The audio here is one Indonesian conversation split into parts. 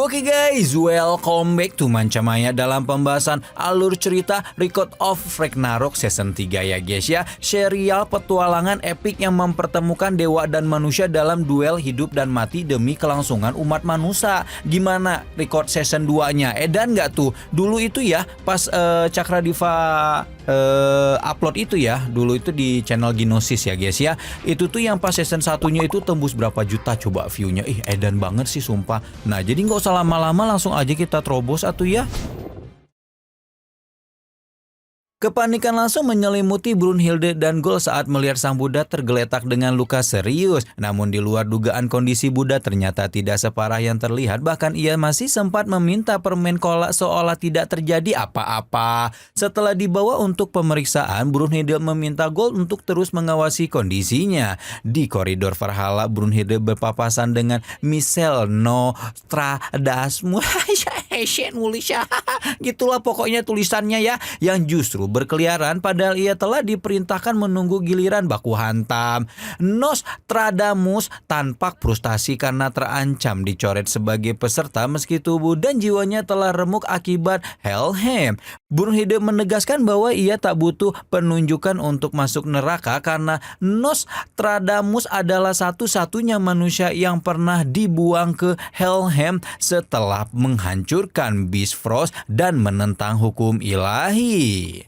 Oke guys, welcome back to Mancamaya dalam pembahasan alur cerita Record of Ragnarok season 3 ya guys ya. Serial petualangan epik yang mempertemukan dewa dan manusia dalam duel hidup dan mati demi kelangsungan umat manusia. Gimana record season 2-nya? Edan nggak tuh? Dulu itu ya pas Cakra Diva upload itu ya, dulu itu di channel Gnosis ya guys ya. Itu tuh yang pas season satunya itu tembus berapa juta coba view-nya. Edan banget sih sumpah. Nah jadi nggak usah lama-lama, langsung aja kita terobos atuh ya. Kepanikan langsung menyelimuti Brunhilde dan Gol saat melihat sang Buddha tergeletak dengan luka serius. Namun di luar dugaan kondisi Buddha ternyata tidak separah yang terlihat. Bahkan ia masih sempat meminta permen cola seolah tidak terjadi apa-apa. Setelah dibawa untuk pemeriksaan, Brunhilde meminta Gol untuk terus mengawasi kondisinya. Di koridor Valhalla, Brunhilde berpapasan dengan Michelle Nostradasmus. Gitulah pokoknya tulisannya ya, yang justru berkeliaran padahal ia telah diperintahkan menunggu giliran baku hantam. Nostradamus tampak frustasi karena terancam dicoret sebagai peserta meski tubuh dan jiwanya telah remuk akibat Helheim. Brunhilde menegaskan bahwa ia tak butuh penunjukan untuk masuk neraka karena Nostradamus adalah satu-satunya manusia yang pernah dibuang ke Helheim setelah menghancurkan Bifrost dan menentang hukum ilahi.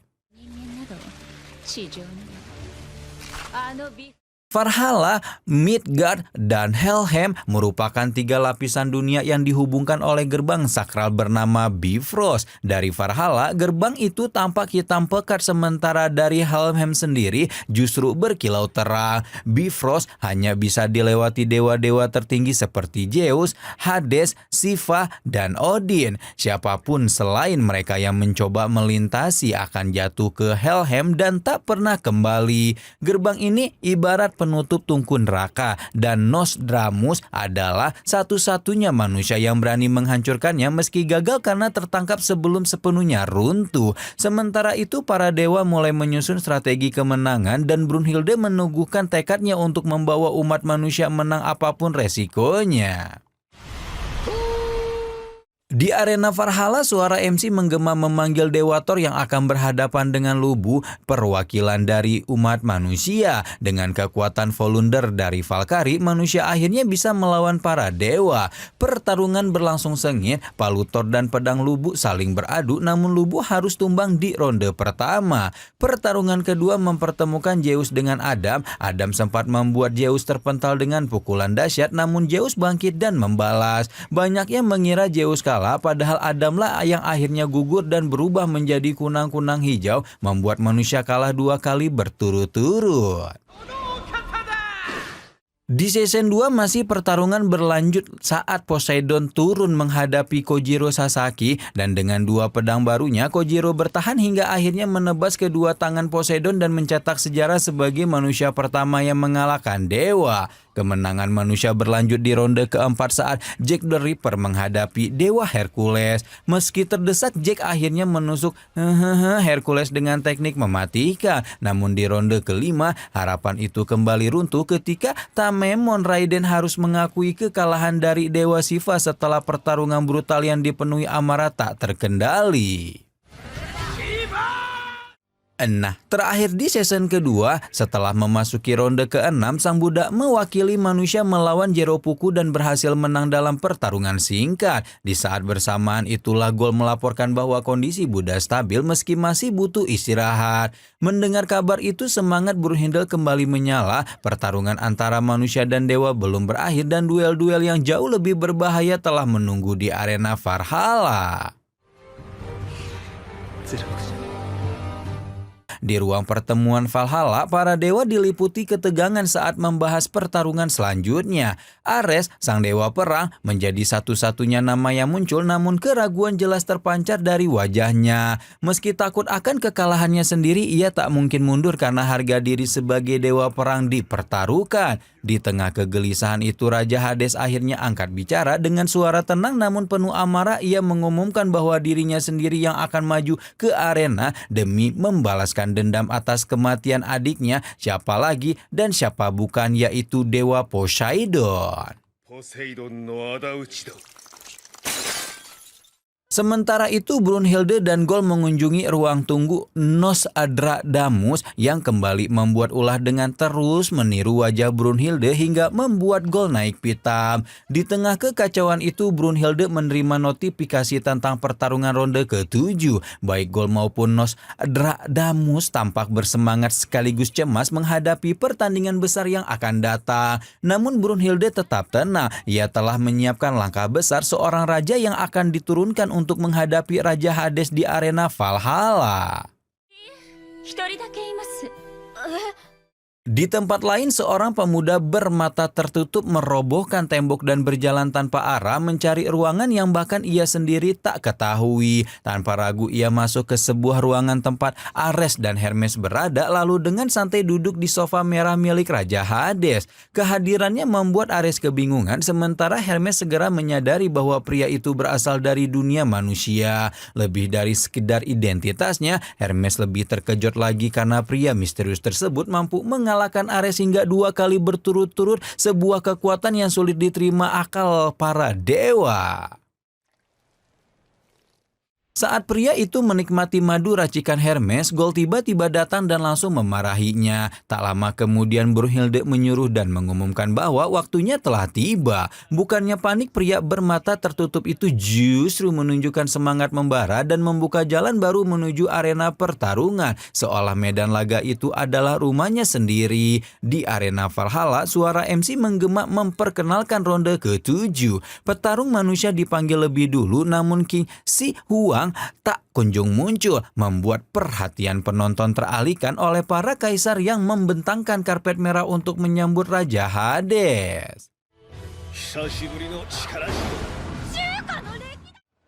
Valhalla, Midgard, dan Helheim merupakan 3 lapisan dunia yang dihubungkan oleh gerbang sakral bernama Bifrost. Dari Valhalla, gerbang itu tampak hitam pekat sementara dari Helheim sendiri justru berkilau terang. Bifrost hanya bisa dilewati dewa-dewa tertinggi seperti Zeus, Hades, Shiva, dan Odin. Siapapun selain mereka yang mencoba melintasi akan jatuh ke Helheim dan tak pernah kembali. Gerbang ini ibarat penutup tungku neraka dan Nostradamus adalah satu-satunya manusia yang berani menghancurkannya meski gagal karena tertangkap sebelum sepenuhnya runtuh. Sementara itu para dewa mulai menyusun strategi kemenangan dan Brunhilde meneguhkan tekadnya untuk membawa umat manusia menang apapun resikonya. Di arena Valhalla, suara MC menggema memanggil Dewa Thor yang akan berhadapan dengan Lubu, perwakilan dari umat manusia. Dengan kekuatan Volunder dari Valkyrie, manusia akhirnya bisa melawan para dewa. Pertarungan berlangsung sengit, palu Thor dan pedang Lubu saling beradu, namun Lubu harus tumbang di ronde pertama. Pertarungan kedua mempertemukan Zeus dengan Adam. Adam sempat membuat Zeus terpental dengan pukulan dahsyat, namun Zeus bangkit dan membalas. Banyak yang mengira Zeus kalah, padahal Adamlah yang akhirnya gugur dan berubah menjadi kunang-kunang hijau, membuat manusia kalah 2 kali berturut-turut. Di season 2 masih pertarungan berlanjut saat Poseidon turun menghadapi Kojiro Sasaki dan dengan 2 pedang barunya Kojiro bertahan hingga akhirnya menebas kedua tangan Poseidon dan mencetak sejarah sebagai manusia pertama yang mengalahkan dewa. Kemenangan manusia berlanjut di ronde keempat saat Jack the Ripper menghadapi Dewa Hercules. Meski terdesak, Jack akhirnya menusuk Hercules dengan teknik mematikan. Namun di ronde kelima, harapan itu kembali runtuh ketika Tamemon Raiden harus mengakui kekalahan dari Dewa Shiva setelah pertarungan brutal yang dipenuhi amarah tak terkendali. Nah, terakhir di season kedua, setelah memasuki ronde ke-6, sang Buddha mewakili manusia melawan Jeropuku dan berhasil menang dalam pertarungan singkat. Di saat bersamaan itulah Gol melaporkan bahwa kondisi Buddha stabil meski masih butuh istirahat. Mendengar kabar itu, semangat Brunhilde kembali menyala. Pertarungan antara manusia dan dewa belum berakhir dan duel-duel yang jauh lebih berbahaya telah menunggu di arena Valhalla. Di ruang pertemuan Valhalla, para dewa diliputi ketegangan saat membahas pertarungan selanjutnya. Ares, sang dewa perang, menjadi satu-satunya nama yang muncul, namun keraguan jelas terpancar dari wajahnya. Meski takut akan kekalahannya sendiri, ia tak mungkin mundur karena harga diri sebagai dewa perang dipertaruhkan. Di tengah kegelisahan itu, Raja Hades akhirnya angkat bicara dengan suara tenang namun penuh amarah. Ia mengumumkan bahwa dirinya sendiri yang akan maju ke arena demi membalaskan dendam atas kematian adiknya. Siapa lagi dan siapa bukan, yaitu Dewa Poseidon. Sementara itu Brunhilde dan Gol mengunjungi ruang tunggu Nostradamus yang kembali membuat ulah dengan terus meniru wajah Brunhilde hingga membuat Gol naik pitam. Di tengah kekacauan itu Brunhilde menerima notifikasi tentang pertarungan ronde ke-7. Baik Gol maupun Nostradamus tampak bersemangat sekaligus cemas menghadapi pertandingan besar yang akan datang. Namun Brunhilde tetap tenang. Ia telah menyiapkan langkah besar seorang raja yang akan diturunkan untuk menghadapi Raja Hades di arena Valhalla. Di tempat lain, seorang pemuda bermata tertutup merobohkan tembok dan berjalan tanpa arah mencari ruangan yang bahkan ia sendiri tak ketahui. Tanpa ragu ia masuk ke sebuah ruangan tempat Ares dan Hermes berada, lalu dengan santai duduk di sofa merah milik Raja Hades. Kehadirannya membuat Ares kebingungan, sementara Hermes segera menyadari bahwa pria itu berasal dari dunia manusia. Lebih dari sekedar identitasnya, Hermes lebih terkejut lagi karena pria misterius tersebut mampu mengalahkan Ares hingga 2 kali berturut-turut, sebuah kekuatan yang sulit diterima akal para dewa. Saat pria itu menikmati madu racikan Hermes, Gol tiba-tiba datang dan langsung memarahinya. Tak lama kemudian Brunhilde menyuruh dan mengumumkan bahwa waktunya telah tiba. Bukannya panik, pria bermata tertutup itu justru menunjukkan semangat membara dan membuka jalan baru menuju arena pertarungan. Seolah medan laga itu adalah rumahnya sendiri. Di arena Valhalla, suara MC menggema memperkenalkan ronde ke-7. Petarung manusia dipanggil lebih dulu, namun King Si Huang tak kunjung muncul, membuat perhatian penonton teralihkan oleh para kaisar yang membentangkan karpet merah untuk menyambut Raja Hades.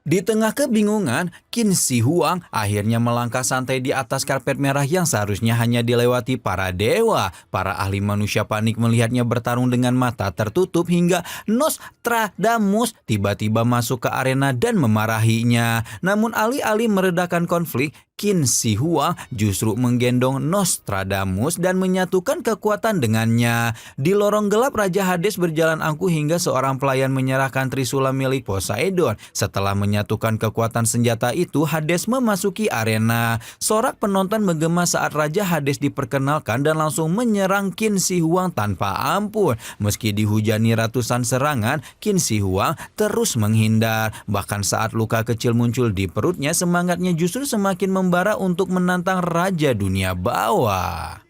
Di tengah kebingungan, Qin Shi Huang akhirnya melangkah santai di atas karpet merah yang seharusnya hanya dilewati para dewa. Para ahli manusia panik melihatnya bertarung dengan mata tertutup hingga Nostradamus tiba-tiba masuk ke arena dan memarahinya. Namun alih-alih meredakan konflik, Qin Shi Huang justru menggendong Nostradamus dan menyatukan kekuatan dengannya. Di lorong gelap, Raja Hades berjalan angkuh hingga seorang pelayan menyerahkan trisula milik Poseidon. Setelah menyatukan kekuatan senjata itu, Hades memasuki arena. Sorak penonton menggema saat Raja Hades diperkenalkan dan langsung menyerang Qin Shi Huang tanpa ampun. Meski dihujani ratusan serangan, Qin Shi Huang terus menghindar. Bahkan saat luka kecil muncul di perutnya, semangatnya justru semakin membara untuk menantang Raja Dunia Bawah.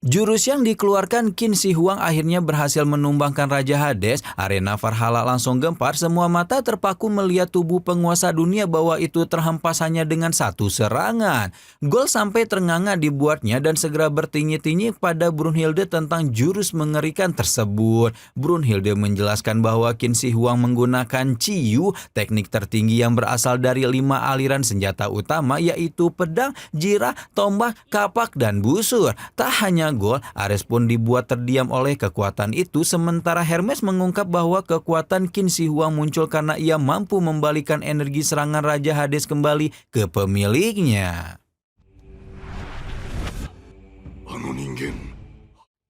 Jurus yang dikeluarkan Qin Shi Huang akhirnya berhasil menumbangkan Raja Hades. Arena Valhalla langsung gempar, semua mata terpaku melihat tubuh penguasa dunia bawah itu terhempas hanya dengan satu serangan. Gol sampai ternganga dibuatnya dan segera bertinyi-tinyi pada Brunhilde tentang jurus mengerikan tersebut. Brunhilde menjelaskan bahwa Qin Shi Huang menggunakan Ciyu, teknik tertinggi yang berasal dari 5 aliran senjata utama, yaitu pedang, jirah, tombak, kapak, dan busur. Tak hanya Gol, Ares pun dibuat terdiam oleh kekuatan itu, sementara Hermes mengungkap bahwa kekuatan Qin Shi Huang muncul karena ia mampu membalikan energi serangan Raja Hades kembali ke pemiliknya.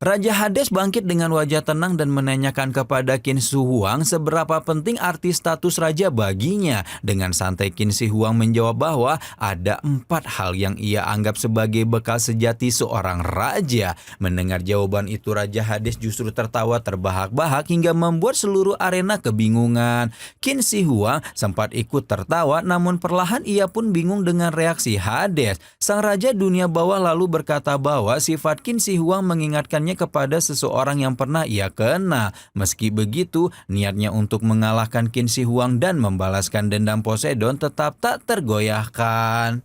Raja Hades bangkit dengan wajah tenang dan menanyakan kepada Qin Shi Huang seberapa penting arti status raja baginya. Dengan santai Qin Shi Huang menjawab bahwa ada 4 hal yang ia anggap sebagai bekal sejati seorang raja. Mendengar jawaban itu, Raja Hades justru tertawa terbahak-bahak hingga membuat seluruh arena kebingungan. Qin Shi Huang sempat ikut tertawa, namun perlahan ia pun bingung dengan reaksi Hades. Sang Raja Dunia Bawah lalu berkata bahwa sifat Qin Shi Huang mengingatkannya kepada seseorang yang pernah ia kenal. Meski begitu, niatnya untuk mengalahkan Qin Shi Huang dan membalaskan dendam Poseidon tetap tak tergoyahkan.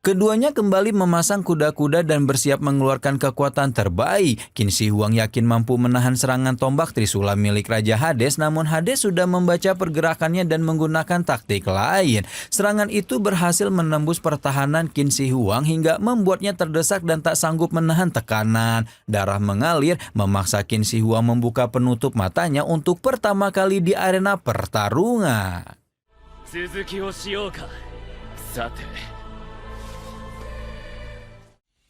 Keduanya kembali memasang kuda-kuda dan bersiap mengeluarkan kekuatan terbaik. Qin Shi Huang yakin mampu menahan serangan tombak trisula milik Raja Hades, namun Hades sudah membaca pergerakannya dan menggunakan taktik lain. Serangan itu berhasil menembus pertahanan Qin Shi Huang hingga membuatnya terdesak dan tak sanggup menahan tekanan. Darah mengalir, memaksa Qin Shi Huang membuka penutup matanya untuk pertama kali di arena pertarungan.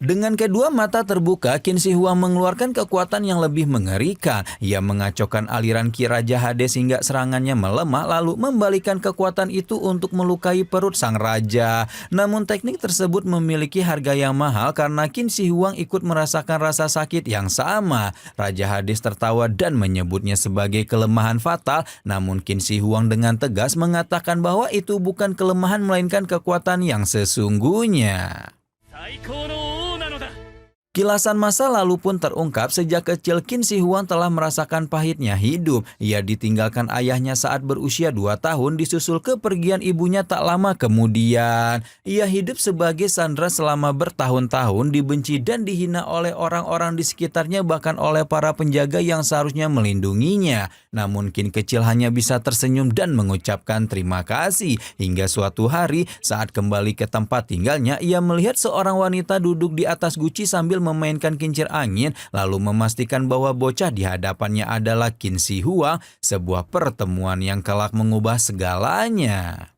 Dengan kedua mata terbuka, Qin Shi Huang mengeluarkan kekuatan yang lebih mengerikan. Ia mengacaukan aliran Ki Raja Hades hingga serangannya melemah, lalu membalikan kekuatan itu untuk melukai perut sang raja. Namun teknik tersebut memiliki harga yang mahal karena Qin Shi Huang ikut merasakan rasa sakit yang sama. Raja Hades tertawa dan menyebutnya sebagai kelemahan fatal, namun Qin Shi Huang dengan tegas mengatakan bahwa itu bukan kelemahan melainkan kekuatan yang sesungguhnya. Kilasan masa lalu pun terungkap. Sejak kecil Qin Shi Huang telah merasakan pahitnya hidup. Ia ditinggalkan ayahnya saat berusia 2 tahun disusul kepergian ibunya tak lama kemudian. Ia hidup sebagai sandera selama bertahun-tahun, dibenci dan dihina oleh orang-orang di sekitarnya, bahkan oleh para penjaga yang seharusnya melindunginya. Namun Qin kecil hanya bisa tersenyum dan mengucapkan terima kasih. Hingga suatu hari saat kembali ke tempat tinggalnya, ia melihat seorang wanita duduk di atas guci sambil memainkan kincir angin, lalu memastikan bahwa bocah di hadapannya adalah Qin Shi Huang, sebuah pertemuan yang kelak mengubah segalanya.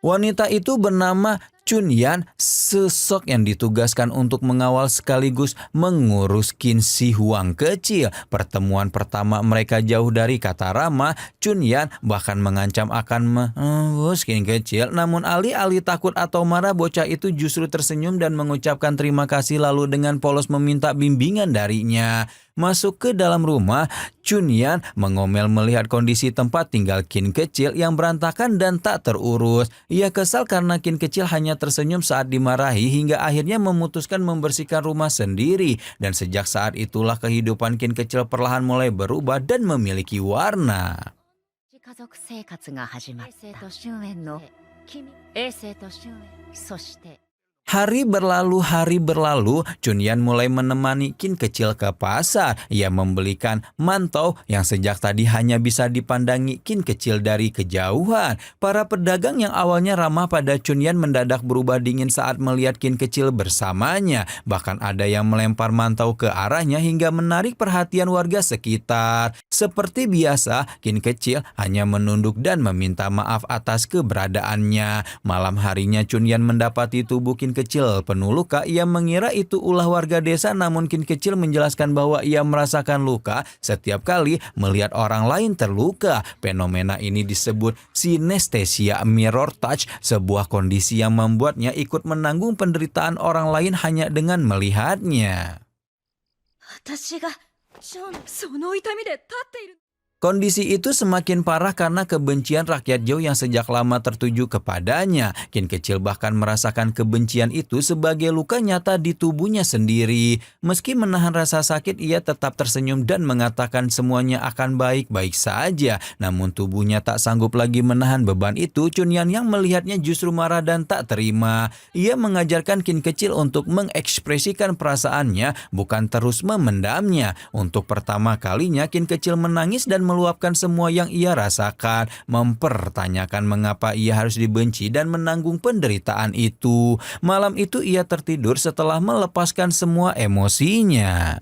Wanita itu bernama Chun Yan, sosok yang ditugaskan untuk mengawal sekaligus mengurus Qin Shi Huang kecil. Pertemuan pertama mereka jauh dari kata ramah. Chun Yan bahkan mengancam akan mengurus Qin kecil. Namun alih-alih takut atau marah, bocah itu justru tersenyum dan mengucapkan terima kasih, lalu dengan polos meminta bimbingan darinya. Masuk ke dalam rumah, Chun Yan mengomel melihat kondisi tempat tinggal Qin kecil yang berantakan dan tak terurus. Ia kesal karena Qin kecil hanya tersenyum saat dimarahi, hingga akhirnya memutuskan membersihkan rumah sendiri. Dan sejak saat itulah kehidupan Qin kecil perlahan mulai berubah dan memiliki warna. Hari berlalu, Chun Yan mulai menemani Qin kecil ke pasar. Ia membelikan mantau yang sejak tadi hanya bisa dipandangi Qin kecil dari kejauhan. Para pedagang yang awalnya ramah pada Chun Yan mendadak berubah dingin saat melihat Qin kecil bersamanya. Bahkan ada yang melempar mantau ke arahnya hingga menarik perhatian warga sekitar. Seperti biasa, Qin kecil hanya menunduk dan meminta maaf atas keberadaannya. Malam harinya Chun Yan mendapati tubuh Qin kecil penuh luka. Ia mengira itu ulah warga desa, namun Qin kecil menjelaskan bahwa ia merasakan luka setiap kali melihat orang lain terluka. Fenomena ini disebut synesthesia mirror touch, sebuah kondisi yang membuatnya ikut menanggung penderitaan orang lain hanya dengan melihatnya. Kondisi itu semakin parah karena kebencian rakyat Zhou yang sejak lama tertuju kepadanya. Qin kecil bahkan merasakan kebencian itu sebagai luka nyata di tubuhnya sendiri. Meski menahan rasa sakit, ia tetap tersenyum dan mengatakan semuanya akan baik-baik saja. Namun tubuhnya tak sanggup lagi menahan beban itu. Chun Yan yang melihatnya justru marah dan tak terima. Ia mengajarkan Qin kecil untuk mengekspresikan perasaannya, bukan terus memendamnya. Untuk pertama kalinya Qin kecil menangis dan meluapkan semua yang ia rasakan, mempertanyakan mengapa ia harus dibenci dan menanggung penderitaan itu. Malam itu ia tertidur setelah melepaskan semua emosinya.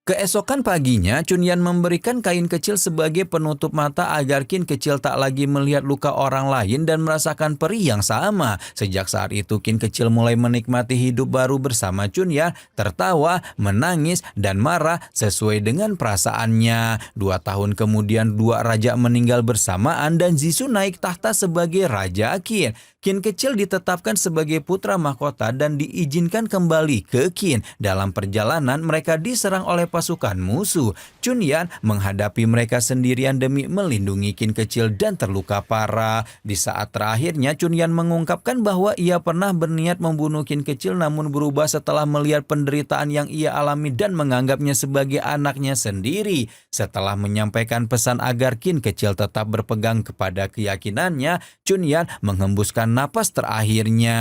Keesokan paginya, Chun Yan memberikan kain kecil sebagai penutup mata agar Qin kecil tak lagi melihat luka orang lain dan merasakan perih yang sama. Sejak saat itu, Qin kecil mulai menikmati hidup baru bersama Chun Yan, tertawa, menangis, dan marah sesuai dengan perasaannya. 2 tahun kemudian, 2 raja meninggal bersamaan dan Zixu naik tahta sebagai Raja Qin. Qin kecil ditetapkan sebagai putra mahkota dan diizinkan kembali ke Qin. Dalam perjalanan, mereka diserang oleh pasukan musuh. Chun Yan menghadapi mereka sendirian demi melindungi Qin kecil dan terluka parah. Di saat terakhirnya, Chun Yan mengungkapkan bahwa ia pernah berniat membunuh Qin kecil, namun berubah setelah melihat penderitaan yang ia alami dan menganggapnya sebagai anaknya sendiri. Setelah menyampaikan pesan agar Qin kecil tetap berpegang kepada keyakinannya, Chun Yan menghembuskan napas terakhirnya.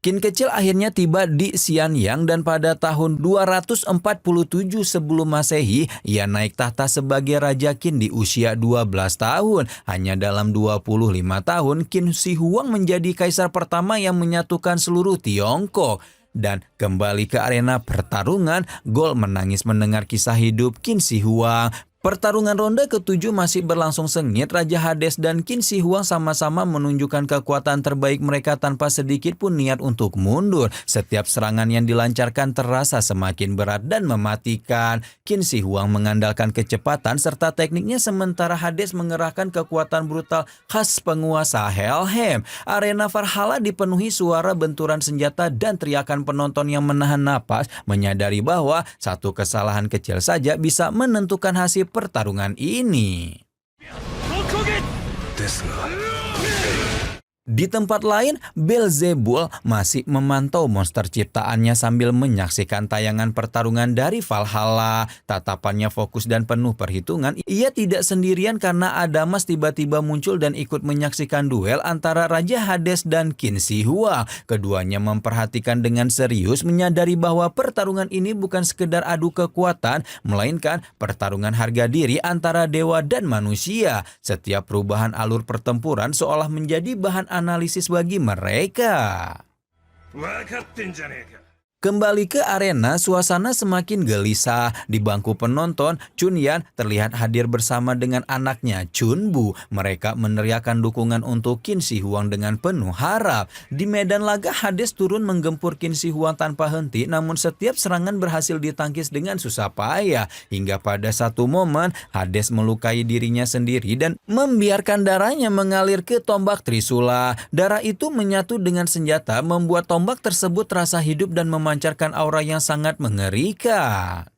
Qin kecil akhirnya tiba di Xianyang dan pada tahun 247 sebelum Masehi, ia naik tahta sebagai Raja Qin di usia 12 tahun. Hanya dalam 25 tahun, Qin Shi Huang menjadi kaisar pertama yang menyatukan seluruh Tiongkok. Dan kembali ke arena pertarungan, Gold menangis mendengar kisah hidup Qin Shi Huang. Pertarungan ronde ke-7 masih berlangsung sengit. Raja Hades dan Qin Shi Huang sama-sama menunjukkan kekuatan terbaik mereka tanpa sedikit pun niat untuk mundur. Setiap serangan yang dilancarkan terasa semakin berat dan mematikan. Qin Shi Huang mengandalkan kecepatan serta tekniknya, sementara Hades mengerahkan kekuatan brutal khas penguasa Helheim. Arena Valhalla dipenuhi suara benturan senjata dan teriakan penonton yang menahan napas, menyadari bahwa satu kesalahan kecil saja bisa menentukan hasil pertarungan ini. Di tempat lain, Beelzebul masih memantau monster ciptaannya sambil menyaksikan tayangan pertarungan dari Valhalla. Tatapannya fokus dan penuh perhitungan. Ia tidak sendirian karena Adamas tiba-tiba muncul dan ikut menyaksikan duel antara Raja Hades dan Qin Shi Huang. Keduanya memperhatikan dengan serius, menyadari bahwa pertarungan ini bukan sekedar adu kekuatan, melainkan pertarungan harga diri antara dewa dan manusia. Setiap perubahan alur pertempuran seolah menjadi bahan analisis bagi mereka. Kembali ke arena, suasana semakin gelisah. Di bangku penonton, Chunyan terlihat hadir bersama dengan anaknya Chunbu. Mereka meneriakkan dukungan untuk Qin Shi Huang dengan penuh harap. Di medan laga, Hades turun menggempur Qin Shi Huang tanpa henti, namun setiap serangan berhasil ditangkis dengan susah payah. Hingga pada satu momen, Hades melukai dirinya sendiri dan membiarkan darahnya mengalir ke tombak Trisula. Darah itu menyatu dengan senjata, membuat tombak tersebut terasa hidup dan memancarkan aura yang sangat mengerikan.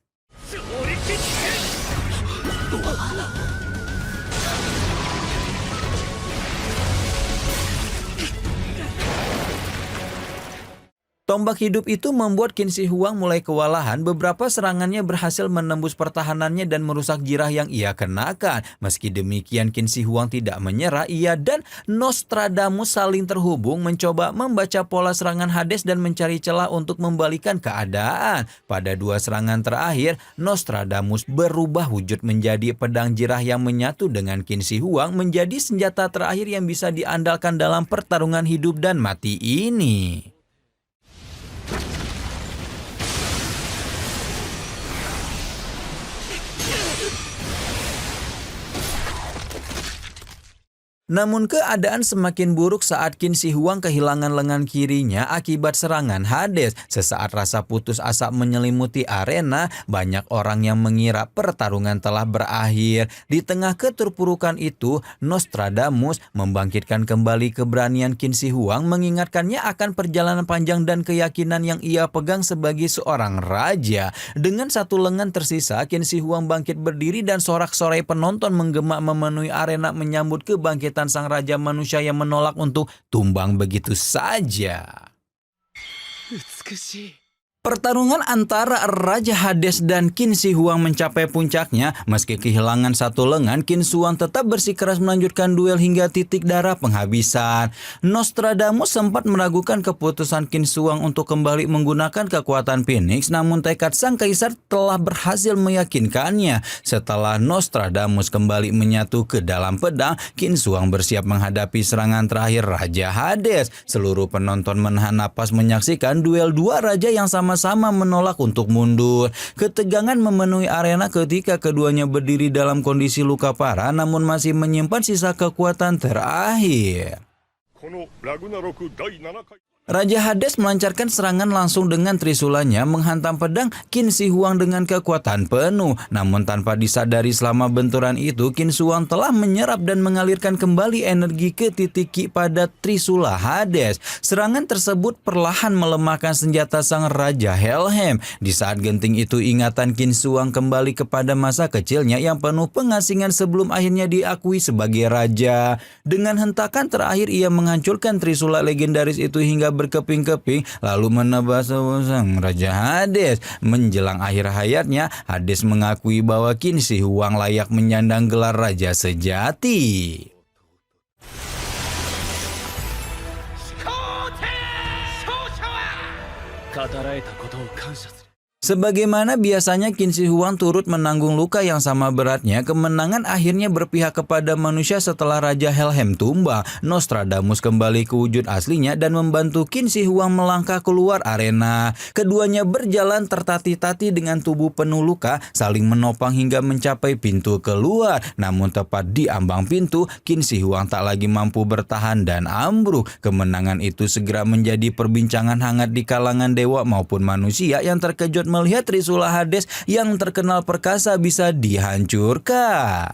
Tombak hidup itu membuat Qin Shi Huang mulai kewalahan. Beberapa serangannya berhasil menembus pertahanannya dan merusak jirah yang ia kenakan. Meski demikian, Qin Shi Huang tidak menyerah. Ia dan Nostradamus saling terhubung, mencoba membaca pola serangan Hades dan mencari celah untuk membalikan keadaan. Pada dua serangan terakhir, Nostradamus berubah wujud menjadi pedang jirah yang menyatu dengan Qin Shi Huang, menjadi senjata terakhir yang bisa diandalkan dalam pertarungan hidup dan mati ini. Namun keadaan semakin buruk saat Qin Shi Huang kehilangan lengan kirinya akibat serangan Hades. Sesaat rasa putus asa menyelimuti arena, banyak orang yang mengira pertarungan telah berakhir. Di tengah keterpurukan itu, Nostradamus membangkitkan kembali keberanian Qin Shi Huang, mengingatkannya akan perjalanan panjang dan keyakinan yang ia pegang sebagai seorang raja. Dengan satu lengan tersisa, Qin Shi Huang bangkit berdiri dan sorak-sorai penonton menggema memenuhi arena menyambut kebangkitan sang raja manusia yang menolak untuk tumbang begitu saja. Pertarungan antara Raja Hades dan Qin Shi Huang mencapai puncaknya. Meski kehilangan satu lengan, Qin Shi Huang tetap bersikeras melanjutkan duel hingga titik darah penghabisan. Nostradamus sempat meragukan keputusan Qin Shi Huang untuk kembali menggunakan kekuatan Phoenix, namun tekad sang kaisar telah berhasil meyakinkannya. Setelah Nostradamus kembali menyatu ke dalam pedang, Qin Shi Huang bersiap menghadapi serangan terakhir Raja Hades. Seluruh penonton menahan napas menyaksikan duel dua raja yang sama menolak untuk mundur. Ketegangan memenuhi arena ketika keduanya berdiri dalam kondisi luka parah namun masih menyimpan sisa kekuatan terakhir. Raja Hades melancarkan serangan langsung dengan trisulanya, menghantam pedang Qin Shi Huang dengan kekuatan penuh. Namun tanpa disadari selama benturan itu, Qin Shi Huang telah menyerap dan mengalirkan kembali energi ke titik ki pada trisula Hades. Serangan tersebut perlahan melemahkan senjata sang Raja Helheim. Di saat genting itu, ingatan Qin Shi Huang kembali kepada masa kecilnya yang penuh pengasingan sebelum akhirnya diakui sebagai raja. Dengan hentakan terakhir, ia menghancurkan trisula legendaris itu hingga berkeping-keping, lalu menebas sang Raja Hades. Menjelang akhir hayatnya, Hades mengakui bahwa Qin Shi Huang layak menyandang gelar raja sejati. Sebagaimana biasanya Qin Shi Huang turut menanggung luka yang sama beratnya, kemenangan akhirnya berpihak kepada manusia setelah Raja Helheim tumbang. Nostradamus kembali ke wujud aslinya dan membantu Qin Shi Huang melangkah keluar arena. Keduanya berjalan tertati-tati dengan tubuh penuh luka, saling menopang hingga mencapai pintu keluar. Namun tepat di ambang pintu, Qin Shi Huang tak lagi mampu bertahan dan ambruk. Kemenangan itu segera menjadi perbincangan hangat di kalangan dewa maupun manusia yang terkejut melihat Trisula Hades yang terkenal perkasa bisa dihancurkan.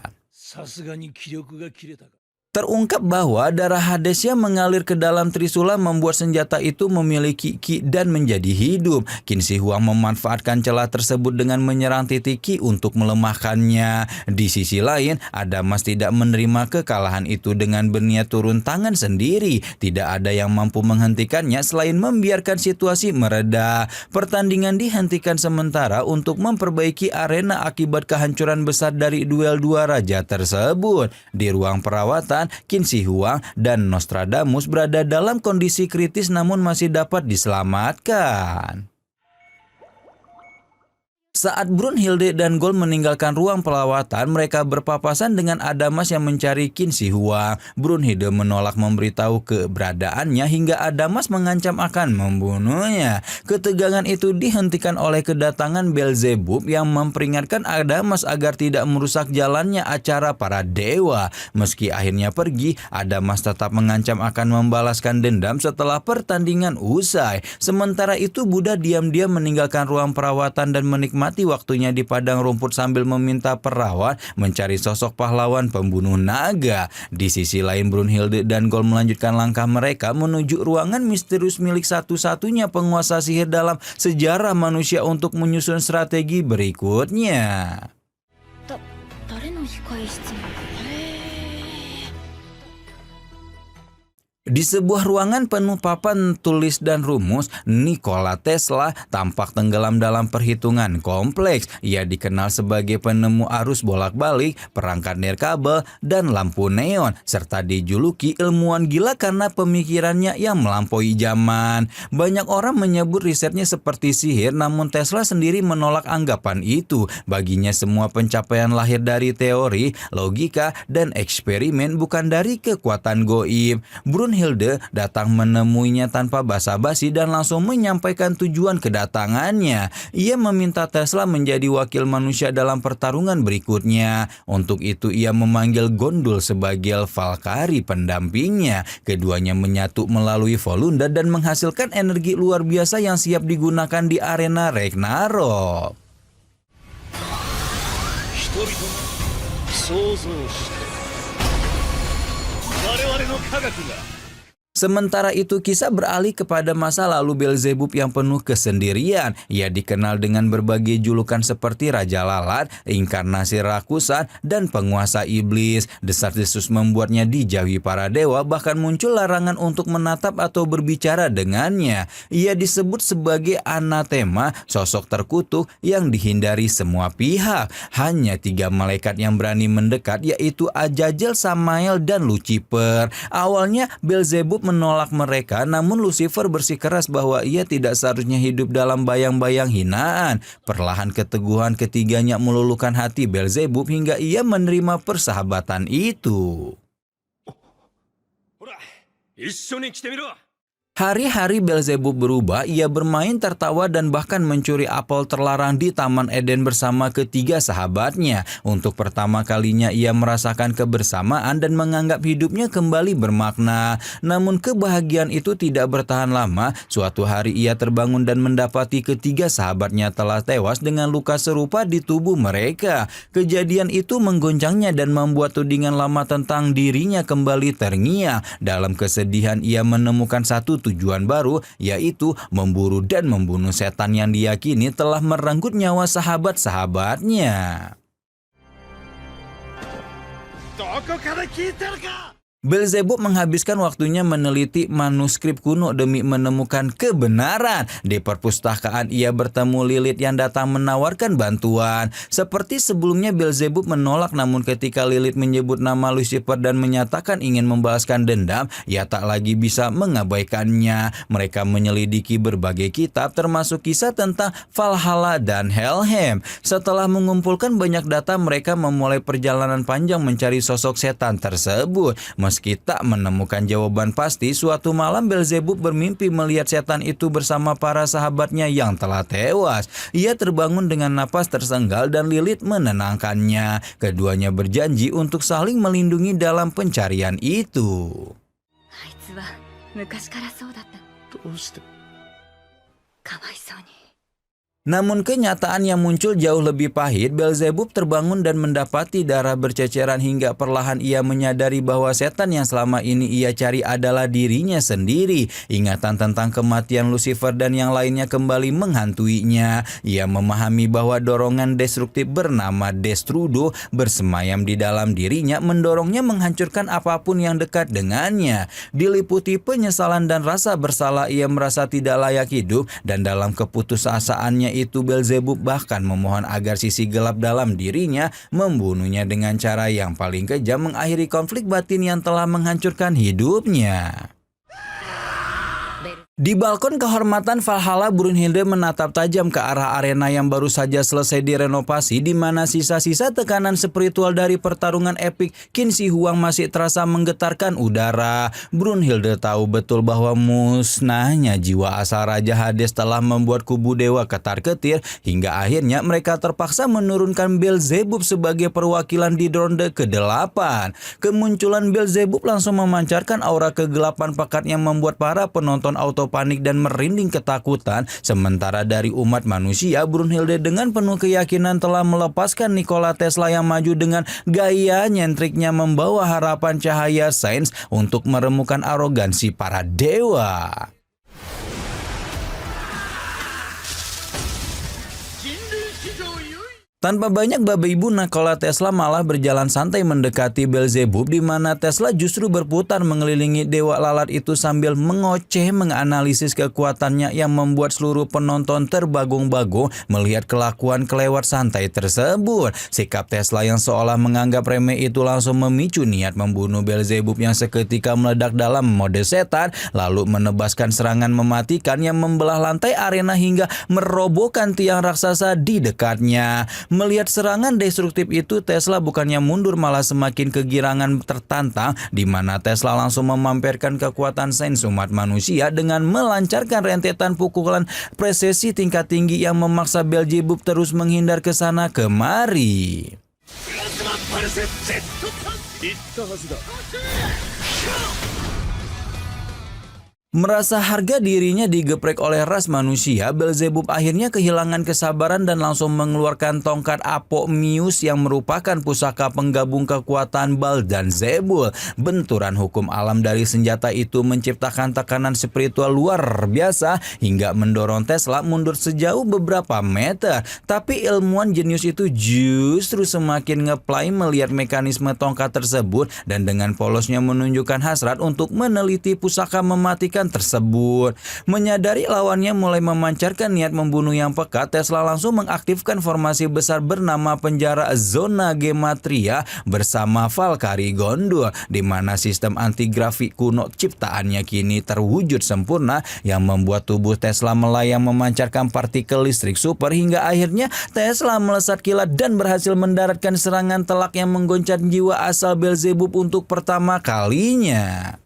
Terungkap bahwa darah Hades yang mengalir ke dalam Trisula membuat senjata itu memiliki ki dan menjadi hidup. Qin Shi Huang memanfaatkan celah tersebut dengan menyerang titik ki untuk melemahkannya. Di sisi lain, Adamas tidak menerima kekalahan itu dengan berniat turun tangan sendiri. Tidak ada yang mampu menghentikannya selain membiarkan situasi mereda. Pertandingan dihentikan sementara untuk memperbaiki arena akibat kehancuran besar dari duel dua raja tersebut. Di ruang perawatan, Qin Shi Huang dan Nostradamus berada dalam kondisi kritis namun masih dapat diselamatkan. Saat Brunhilde dan Gold meninggalkan ruang perawatan, mereka berpapasan dengan Adamas yang mencari Qin Shi Huang. Brunhilde menolak memberitahu keberadaannya hingga Adamas mengancam akan membunuhnya. Ketegangan itu dihentikan oleh kedatangan Beelzebub yang memperingatkan Adamas agar tidak merusak jalannya acara para dewa. Meski akhirnya pergi, Adamas tetap mengancam akan membalaskan dendam setelah pertandingan usai. Sementara itu Buddha diam-diam meninggalkan ruang perawatan dan menikmati waktunya di padang rumput sambil meminta perawat mencari sosok pahlawan pembunuh naga. Di sisi lain, Brunhilde dan Gold melanjutkan langkah mereka menuju ruangan misterius milik satu-satunya penguasa sihir dalam sejarah manusia untuk menyusun strategi berikutnya. Di sebuah ruangan penuh papan tulis dan rumus, Nikola Tesla tampak tenggelam dalam perhitungan kompleks. Ia dikenal sebagai penemu arus bolak-balik, perangkat nirkabel, dan lampu neon, serta dijuluki ilmuwan gila karena pemikirannya yang melampaui zaman. Banyak orang menyebut risetnya seperti sihir, namun Tesla sendiri menolak anggapan itu. Baginya semua pencapaian lahir dari teori, logika, dan eksperimen, bukan dari kekuatan goib. Brunhilde datang menemuinya tanpa basa-basi dan langsung menyampaikan tujuan kedatangannya. Ia meminta Tesla menjadi wakil manusia dalam pertarungan berikutnya. Untuk itu ia memanggil Gondul sebagai Valkyrie pendampingnya. Keduanya menyatu melalui Volunda dan menghasilkan energi luar biasa yang siap digunakan di arena Ragnarok. Sementara itu kisah beralih kepada masa lalu Beelzebub yang penuh kesendirian. Ia dikenal dengan berbagai julukan seperti Raja Lalat, inkarnasi Rakusan, dan penguasa iblis. Desas-desus membuatnya dijauhi para dewa, bahkan muncul larangan untuk menatap atau berbicara dengannya. Ia disebut sebagai anatema, sosok terkutuk yang dihindari semua pihak. Hanya 3 malaikat yang berani mendekat, yaitu Azazel, Samael, dan Lucifer. Awalnya Beelzebub menolak mereka, namun Lucifer bersikeras bahwa ia tidak seharusnya hidup dalam bayang-bayang hinaan. Perlahan keteguhan ketiganya meluluhkan hati Beelzebub hingga ia menerima persahabatan itu. Hari-hari Beelzebub berubah, ia bermain, tertawa, dan bahkan mencuri apel terlarang di Taman Eden bersama ketiga sahabatnya. Untuk pertama kalinya ia merasakan kebersamaan dan menganggap hidupnya kembali bermakna. Namun kebahagiaan itu tidak bertahan lama. Suatu hari ia terbangun dan mendapati ketiga sahabatnya telah tewas dengan luka serupa di tubuh mereka. Kejadian itu menggoncangnya dan membuat tudingan lama tentang dirinya kembali terngiang. Dalam kesedihan ia menemukan satu tujuan baru, yaitu memburu dan membunuh setan yang diyakini telah merenggut nyawa sahabat-sahabatnya. Beelzebub menghabiskan waktunya meneliti manuskrip kuno demi menemukan kebenaran. Di perpustakaan ia bertemu Lilith yang datang menawarkan bantuan. Seperti sebelumnya Beelzebub menolak, namun ketika Lilith menyebut nama Lucifer dan menyatakan ingin membalaskan dendam, ia tak lagi bisa mengabaikannya. Mereka menyelidiki berbagai kitab termasuk kisah tentang Valhalla dan Helheim. Setelah mengumpulkan banyak data, mereka memulai perjalanan panjang mencari sosok setan tersebut. Meski tak menemukan jawaban pasti, suatu malam Beelzebub bermimpi melihat setan itu bersama para sahabatnya yang telah tewas. Ia terbangun dengan napas tersenggal dan Lilith menenangkannya. Keduanya berjanji untuk saling melindungi dalam pencarian itu. Namun kenyataan yang muncul jauh lebih pahit. Beelzebub terbangun dan mendapati darah berceceran hingga perlahan ia menyadari bahwa setan yang selama ini ia cari adalah dirinya sendiri. Ingatan tentang kematian Lucifer dan yang lainnya kembali menghantuinya. Ia memahami bahwa dorongan destruktif bernama Destrudo bersemayam di dalam dirinya, mendorongnya menghancurkan apapun yang dekat dengannya. Diliputi penyesalan dan rasa bersalah, ia merasa tidak layak hidup, dan dalam keputusasaannya itu Beelzebub bahkan memohon agar sisi gelap dalam dirinya membunuhnya dengan cara yang paling kejam, mengakhiri konflik batin yang telah menghancurkan hidupnya. Di balkon kehormatan Valhalla, Brunhilde menatap tajam ke arah arena yang baru saja selesai direnovasi, di mana sisa-sisa tekanan spiritual dari pertarungan epik Qin Shi Huang masih terasa menggetarkan udara. Brunhilde tahu betul bahwa musnahnya jiwa asal Raja Hades telah membuat kubu dewa ketar-ketir, hingga akhirnya mereka terpaksa menurunkan Beelzebub sebagai perwakilan di ronde ke-8. Kemunculan Beelzebub langsung memancarkan aura kegelapan pekat yang membuat para penonton panik dan merinding ketakutan. Sementara dari umat manusia, Brunhilde dengan penuh keyakinan telah melepaskan Nikola Tesla yang maju dengan gaya nyentriknya membawa harapan cahaya sains untuk meremukan arogansi para dewa. Tanpa banyak babi ibu, Nikola Tesla malah berjalan santai mendekati Beelzebub, di mana Tesla justru berputar mengelilingi dewa lalat itu sambil mengoceh menganalisis kekuatannya yang membuat seluruh penonton terbagung-bagung melihat kelakuan kelewat santai tersebut. Sikap Tesla yang seolah menganggap remeh itu langsung memicu niat membunuh Beelzebub yang seketika meledak dalam mode setan, lalu menebaskan serangan mematikan yang membelah lantai arena hingga merobohkan tiang raksasa di dekatnya. Melihat serangan destruktif itu, Tesla bukannya mundur malah semakin kegirangan tertantang, di mana Tesla langsung memamerkan kekuatan sains umat manusia dengan melancarkan rentetan pukulan presisi tingkat tinggi yang memaksa Beelzebub terus menghindar ke sana kemari. Merasa harga dirinya digeprek oleh ras manusia, Beelzebub akhirnya kehilangan kesabaran dan langsung mengeluarkan tongkat Apomius yang merupakan pusaka penggabung kekuatan Baal dan Zebul. Benturan hukum alam dari senjata itu menciptakan tekanan spiritual luar biasa hingga mendorong Tesla mundur sejauh beberapa meter. Tapi ilmuwan jenius itu justru semakin ngeplay melihat mekanisme tongkat tersebut dan dengan polosnya menunjukkan hasrat untuk meneliti pusaka mematikan tersebut. Menyadari lawannya mulai memancarkan niat membunuh yang pekat, Tesla langsung mengaktifkan formasi besar bernama penjara zona gematria bersama Valkyrie Gondor, di mana sistem anti-gravik kuno ciptaannya kini terwujud sempurna yang membuat tubuh Tesla melayang memancarkan partikel listrik super hingga akhirnya Tesla melesat kilat dan berhasil mendaratkan serangan telak yang menggoncang jiwa asal Beelzebub untuk pertama kalinya.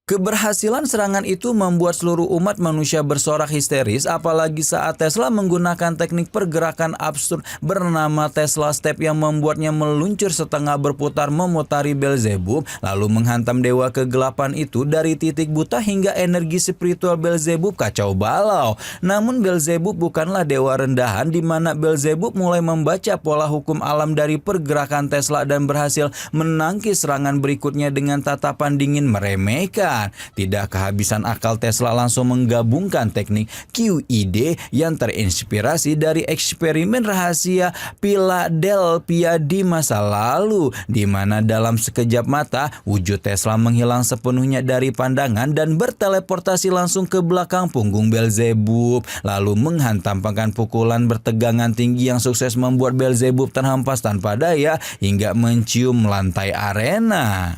Keberhasilan serangan itu membuat seluruh umat manusia bersorak histeris, apalagi saat Tesla menggunakan teknik pergerakan absurd bernama Tesla Step yang membuatnya meluncur setengah berputar memutari Beelzebub, lalu menghantam dewa kegelapan itu dari titik buta hingga energi spiritual Beelzebub kacau balau. Namun Beelzebub bukanlah dewa rendahan, di mana Beelzebub mulai membaca pola hukum alam dari pergerakan Tesla dan berhasil menangkis serangan berikutnya dengan tatapan dingin meremehkan. kebenaran. Tidak kehabisan akal, Tesla langsung menggabungkan teknik QED yang terinspirasi dari eksperimen rahasia Philadelphia di masa lalu, di mana dalam sekejap mata wujud Tesla menghilang sepenuhnya dari pandangan dan berteleportasi langsung ke belakang punggung Beelzebub, lalu menghantamkan pukulan bertegangan tinggi yang sukses membuat Beelzebub terhempas tanpa daya hingga mencium lantai arena.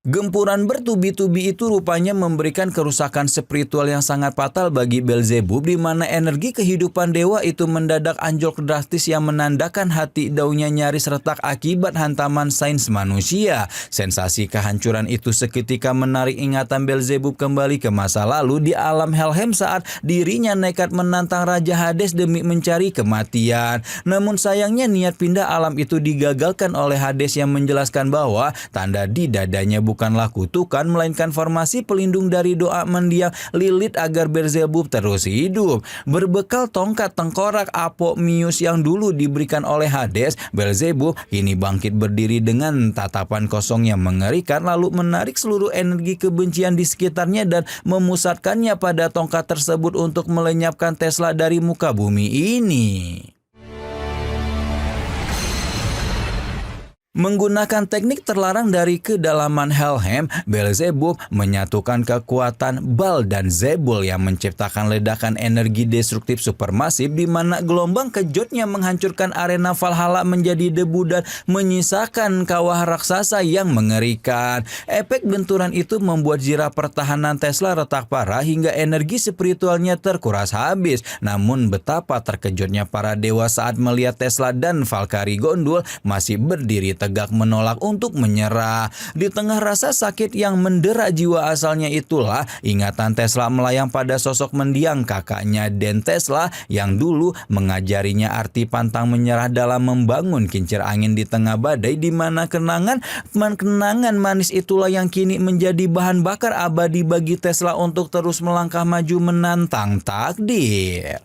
Gempuran bertubi-tubi itu rupanya memberikan kerusakan spiritual yang sangat fatal bagi Beelzebub, di mana energi kehidupan dewa itu mendadak anjlok drastis yang menandakan hati daunnya nyaris retak akibat hantaman sains manusia. Sensasi kehancuran itu seketika menarik ingatan Beelzebub kembali ke masa lalu di alam Helheim saat dirinya nekat menantang Raja Hades demi mencari kematian. Namun sayangnya niat pindah alam itu digagalkan oleh Hades yang menjelaskan bahwa tanda di dadanya bukanlah kutukan, melainkan formasi pelindung dari doa mendiang Lilith agar Beelzebub terus hidup. Berbekal tongkat tengkorak Apomius yang dulu diberikan oleh Hades, Beelzebub kini bangkit berdiri dengan tatapan kosong yang mengerikan, lalu menarik seluruh energi kebencian di sekitarnya dan memusatkannya pada tongkat tersebut untuk melenyapkan Tesla dari muka bumi ini. Menggunakan teknik terlarang dari kedalaman Helheim, Beelzebub menyatukan kekuatan Baal dan Zebul yang menciptakan ledakan energi destruktif supermasif, di mana gelombang kejutnya menghancurkan arena Valhalla menjadi debu dan menyisakan kawah raksasa yang mengerikan. Efek benturan itu membuat zirah pertahanan Tesla retak parah hingga energi spiritualnya terkuras habis. Namun betapa terkejutnya para dewa saat melihat Tesla dan Valkyrie Gondul masih berdiri tegak menolak untuk menyerah. Di tengah rasa sakit yang mendera jiwa asalnya itulah ingatan Tesla melayang pada sosok mendiang kakaknya Dan Tesla yang dulu mengajarinya arti pantang menyerah dalam membangun kincir angin di tengah badai, di mana kenangan manis itulah yang kini menjadi bahan bakar abadi bagi Tesla untuk terus melangkah maju menantang takdir.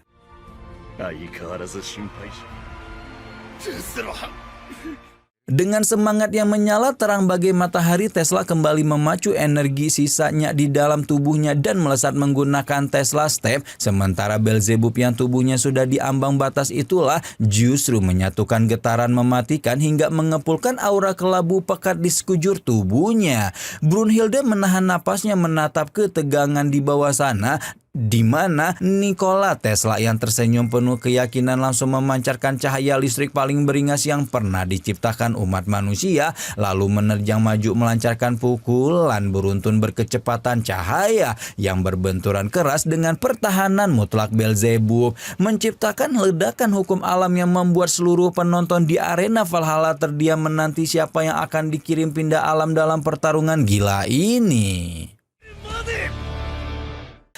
Dengan semangat yang menyala terang bagai matahari, Tesla kembali memacu energi sisanya di dalam tubuhnya dan melesat menggunakan Tesla Step. Sementara Beelzebub yang tubuhnya sudah di ambang batas itulah justru menyatukan getaran mematikan hingga mengepulkan aura kelabu pekat di sekujur tubuhnya. Brunhilde menahan napasnya menatap ketegangan di bawah sana, di mana Nikola Tesla yang tersenyum penuh keyakinan langsung memancarkan cahaya listrik paling beringas yang pernah diciptakan umat manusia, lalu menerjang maju melancarkan pukulan beruntun berkecepatan cahaya yang berbenturan keras dengan pertahanan mutlak Beelzebub, menciptakan ledakan hukum alam yang membuat seluruh penonton di arena Valhalla terdiam menanti siapa yang akan dikirim pindah alam dalam pertarungan gila ini.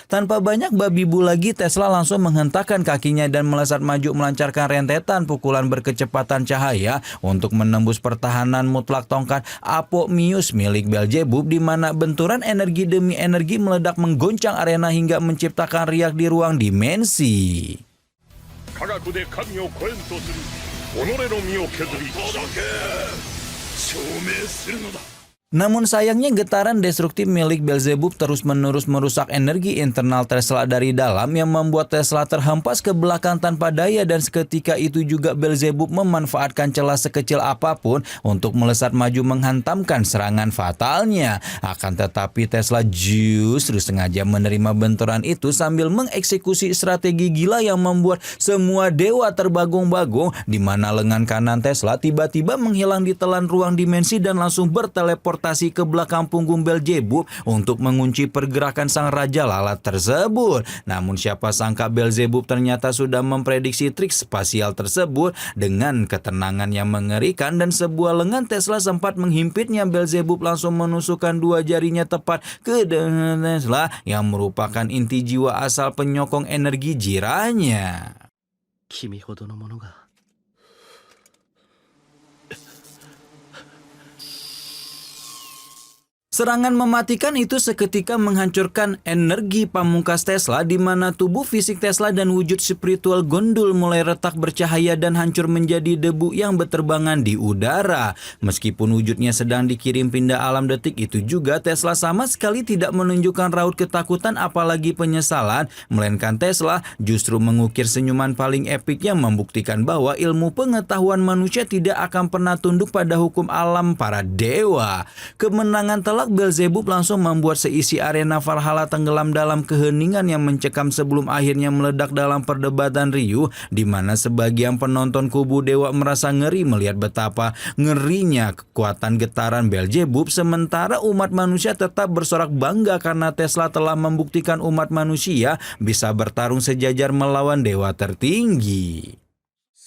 Tanpa banyak babi bu lagi, Tesla langsung menghentakkan kakinya dan melesat maju melancarkan rentetan pukulan berkecepatan cahaya untuk menembus pertahanan mutlak tongkat Apomius milik Beelzebub, di mana benturan energi demi energi meledak menggoncang arena hingga menciptakan riak di ruang dimensi. Namun sayangnya getaran destruktif milik Beelzebub terus-menerus merusak energi internal Tesla dari dalam yang membuat Tesla terhempas ke belakang tanpa daya, dan seketika itu juga Beelzebub memanfaatkan celah sekecil apapun untuk melesat maju menghantamkan serangan fatalnya. Akan tetapi Tesla justru sengaja menerima benturan itu sambil mengeksekusi strategi gila yang membuat semua dewa terbagung-bagung, di mana lengan kanan Tesla tiba-tiba menghilang di telan ruang dimensi dan langsung berteleport ke belakang punggung Beelzebub untuk mengunci pergerakan sang raja lalat tersebut. Namun siapa sangka Beelzebub ternyata sudah memprediksi trik spasial tersebut dengan ketenangan yang mengerikan, dan sebuah lengan Tesla sempat menghimpitnya. Beelzebub langsung menusukkan dua jarinya tepat ke Tesla yang merupakan inti jiwa asal penyokong energi jiranya. Serangan mematikan itu seketika menghancurkan energi pamungkas Tesla di mana tubuh fisik Tesla dan wujud spiritual Gondul mulai retak bercahaya dan hancur menjadi debu yang berterbangan di udara. Meskipun wujudnya sedang dikirim pindah alam detik itu juga, Tesla sama sekali tidak menunjukkan raut ketakutan apalagi penyesalan, melainkan Tesla justru mengukir senyuman paling epik yang membuktikan bahwa ilmu pengetahuan manusia tidak akan pernah tunduk pada hukum alam para dewa. Kemenangan telak Beelzebub langsung membuat seisi arena Valhalla tenggelam dalam keheningan yang mencekam sebelum akhirnya meledak dalam perdebatan riuh, di mana sebagian penonton kubu dewa merasa ngeri melihat betapa ngerinya kekuatan getaran Beelzebub, sementara umat manusia tetap bersorak bangga karena Tesla telah membuktikan umat manusia bisa bertarung sejajar melawan dewa tertinggi.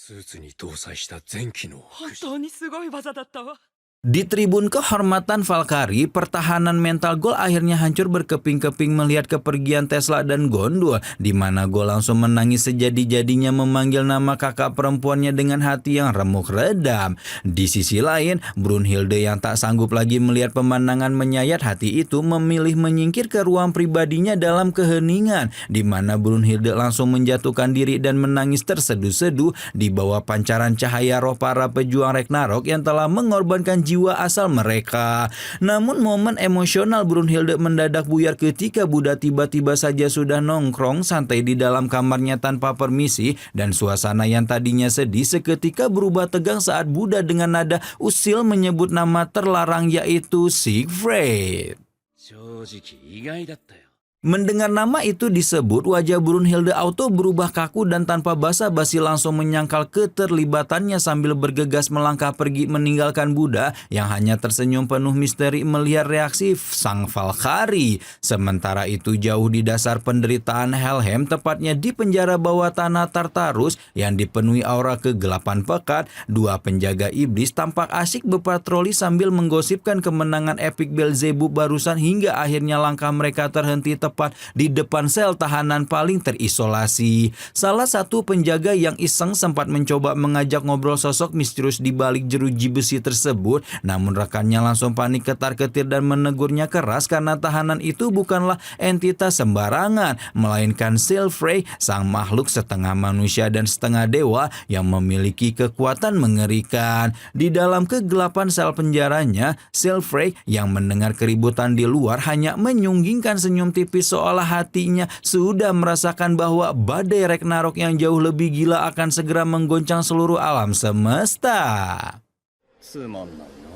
スーツに搭載した全機能を本当にすごい技だったわ。 Di tribun kehormatan Valkyrie, pertahanan mental Gol akhirnya hancur berkeping-keping melihat kepergian Tesla dan Gondul, di mana Gol langsung menangis sejadi-jadinya memanggil nama kakak perempuannya dengan hati yang remuk redam. Di sisi lain, Brunhilde yang tak sanggup lagi melihat pemandangan menyayat hati itu memilih menyingkir ke ruang pribadinya dalam keheningan, di mana Brunhilde langsung menjatuhkan diri dan menangis terseduh-seduh di bawah pancaran cahaya roh para pejuang Ragnarok yang telah mengorbankan jiwa asal mereka. Namun momen emosional Brunhilde mendadak buyar ketika Buddha tiba-tiba saja sudah nongkrong santai di dalam kamarnya tanpa permisi, dan suasana yang tadinya sedih seketika berubah tegang saat Buddha dengan nada usil menyebut nama terlarang yaitu Siegfried. 正直意外だったよ。 Mendengar nama itu disebut, wajah Brunhilde auto berubah kaku dan tanpa basa-basi langsung menyangkal keterlibatannya sambil bergegas melangkah pergi meninggalkan Buddha yang hanya tersenyum penuh misteri melihat reaksi sang Valkyrie. Sementara itu jauh di dasar penderitaan Helheim, tepatnya di penjara bawah tanah Tartarus yang dipenuhi aura kegelapan pekat, dua penjaga iblis tampak asik berpatroli sambil menggosipkan kemenangan epik Beelzebub barusan hingga akhirnya langkah mereka terhenti tepat di depan sel tahanan paling terisolasi. Salah satu penjaga yang iseng sempat mencoba mengajak ngobrol sosok misterius di balik jeruji besi tersebut, namun rekannya langsung panik ketar-ketir dan menegurnya keras karena tahanan itu bukanlah entitas sembarangan, melainkan Siegfried, sang makhluk setengah manusia dan setengah dewa yang memiliki kekuatan mengerikan. Di dalam kegelapan sel penjaranya, Siegfried yang mendengar keributan di luar hanya menyunggingkan senyum tipis seolah hatinya sudah merasakan bahwa badai Ragnarok yang jauh lebih gila akan segera menggoncang seluruh alam semesta. つまんないな。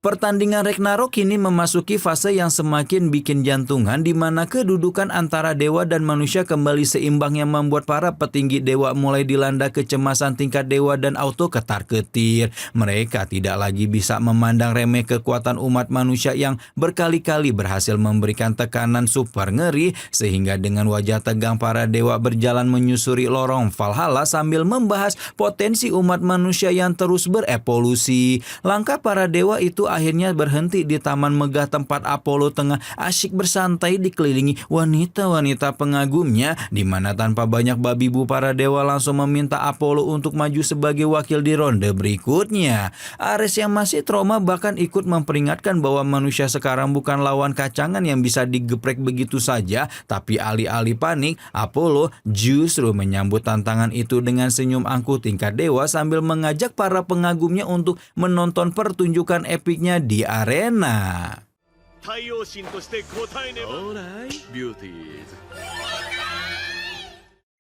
Pertandingan Ragnarok kini memasuki fase yang semakin bikin jantungan, di mana kedudukan antara dewa dan manusia kembali seimbang yang membuat para petinggi dewa mulai dilanda kecemasan tingkat dewa dan auto ketar-ketir. Mereka tidak lagi bisa memandang remeh kekuatan umat manusia yang berkali-kali berhasil memberikan tekanan super ngeri, sehingga dengan wajah tegang para dewa berjalan menyusuri lorong Valhalla sambil membahas potensi umat manusia yang terus berevolusi. Langkah para dewa itu akhirnya berhenti di taman megah tempat Apollo tengah asyik bersantai dikelilingi wanita-wanita pengagumnya, di mana tanpa banyak babi bu para dewa langsung meminta Apollo untuk maju sebagai wakil di ronde berikutnya. Ares yang masih trauma bahkan ikut memperingatkan bahwa manusia sekarang bukan lawan kacangan yang bisa digeprek begitu saja, tapi alih-alih panik, Apollo justru menyambut tantangan itu dengan senyum angkuh tingkat dewa sambil mengajak para pengagumnya untuk menonton pertunjukan epik di arena. 太陽神として答えねば。 Alright, beauties.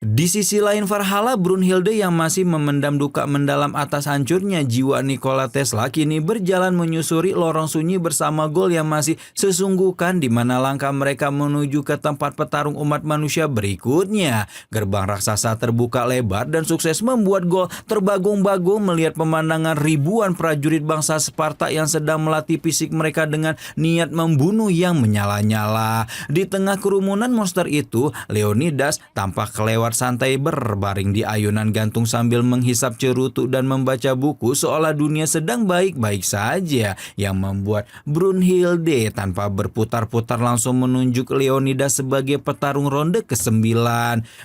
Di sisi lain Valhalla, Brunhilde yang masih memendam duka mendalam atas hancurnya jiwa Nikola Tesla kini berjalan menyusuri lorong sunyi bersama Gol yang masih sesungguhkan, di mana langkah mereka menuju ke tempat petarung umat manusia berikutnya. Gerbang raksasa terbuka lebar dan sukses membuat Gol terbagung-bagung melihat pemandangan ribuan prajurit bangsa Sparta yang sedang melatih fisik mereka dengan niat membunuh yang menyala-nyala. Di tengah kerumunan monster itu, Leonidas tampak kelewat terlihat santai berbaring di ayunan gantung sambil menghisap cerutu dan membaca buku seolah dunia sedang baik-baik saja, yang membuat Brunhilde tanpa berputar-putar langsung menunjuk Leonidas sebagai petarung ronde ke-9.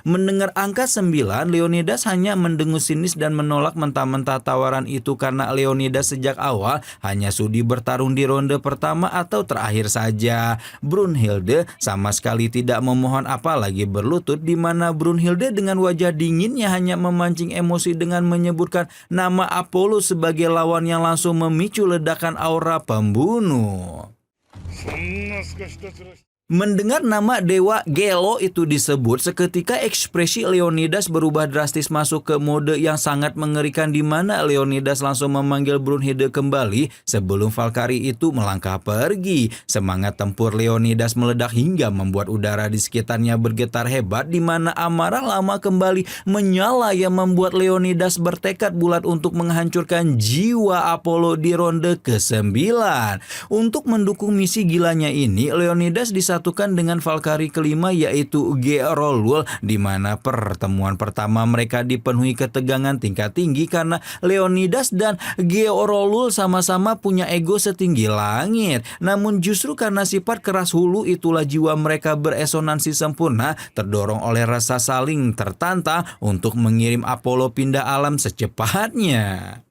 Mendengar angka 9, Leonidas hanya mendengus sinis dan menolak mentah-mentah tawaran itu karena Leonidas sejak awal hanya sudi bertarung di ronde pertama atau terakhir saja. Brunhilde sama sekali tidak memohon apalagi berlutut, di mana Brunhilde dengan wajah dinginnya hanya memancing emosi dengan menyebutkan nama Apollo sebagai lawan yang langsung memicu ledakan aura pembunuh. Mendengar nama dewa Gelo itu disebut, seketika ekspresi Leonidas berubah drastis masuk ke mode yang sangat mengerikan, di mana Leonidas langsung memanggil Brunhilde kembali sebelum Valkyrie itu melangkah pergi. Semangat tempur Leonidas meledak hingga membuat udara di sekitarnya bergetar hebat, di mana amarah lama kembali menyala yang membuat Leonidas bertekad bulat untuk menghancurkan jiwa Apollo di ronde ke-9. Untuk mendukung misi gilanya ini, Leonidas disatukan dengan Valkyrie kelima yaitu Georlul, di mana pertemuan pertama mereka dipenuhi ketegangan tingkat tinggi karena Leonidas dan Georlul sama-sama punya ego setinggi langit. Namun justru karena sifat keras hulu itulah jiwa mereka beresonansi sempurna, terdorong oleh rasa saling tertantang untuk mengirim Apollo pindah alam secepatnya.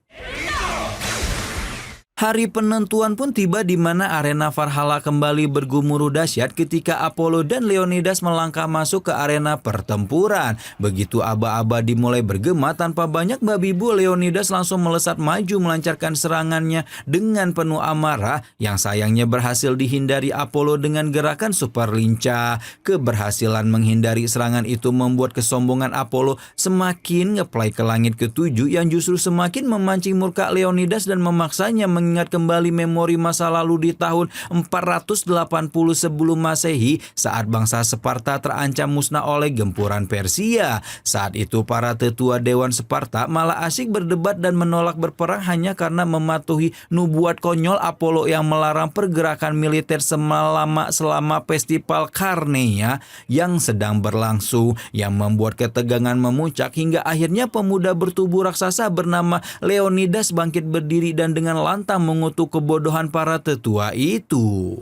Hari penentuan pun tiba, di mana arena Valhalla kembali bergumuruh dahsyat ketika Apollo dan Leonidas melangkah masuk ke arena pertempuran. Begitu aba-aba dimulai bergema, tanpa banyak babi bu, Leonidas langsung melesat maju melancarkan serangannya dengan penuh amarah, yang sayangnya berhasil dihindari Apollo dengan gerakan super lincah. Keberhasilan menghindari serangan itu membuat kesombongan Apollo semakin ngeplay ke langit ke-7, yang justru semakin memancing murka Leonidas dan memaksanya mengingat kembali memori masa lalu di tahun 480 sebelum Masehi saat bangsa Sparta terancam musnah oleh gempuran Persia. Saat itu para tetua Dewan Sparta malah asik berdebat dan menolak berperang hanya karena mematuhi nubuat konyol Apollo yang melarang pergerakan militer selama festival Karneia yang sedang berlangsung, yang membuat ketegangan memuncak hingga akhirnya pemuda bertubuh raksasa bernama Leonidas bangkit berdiri dan dengan lantang mengutuk kebodohan para tetua itu.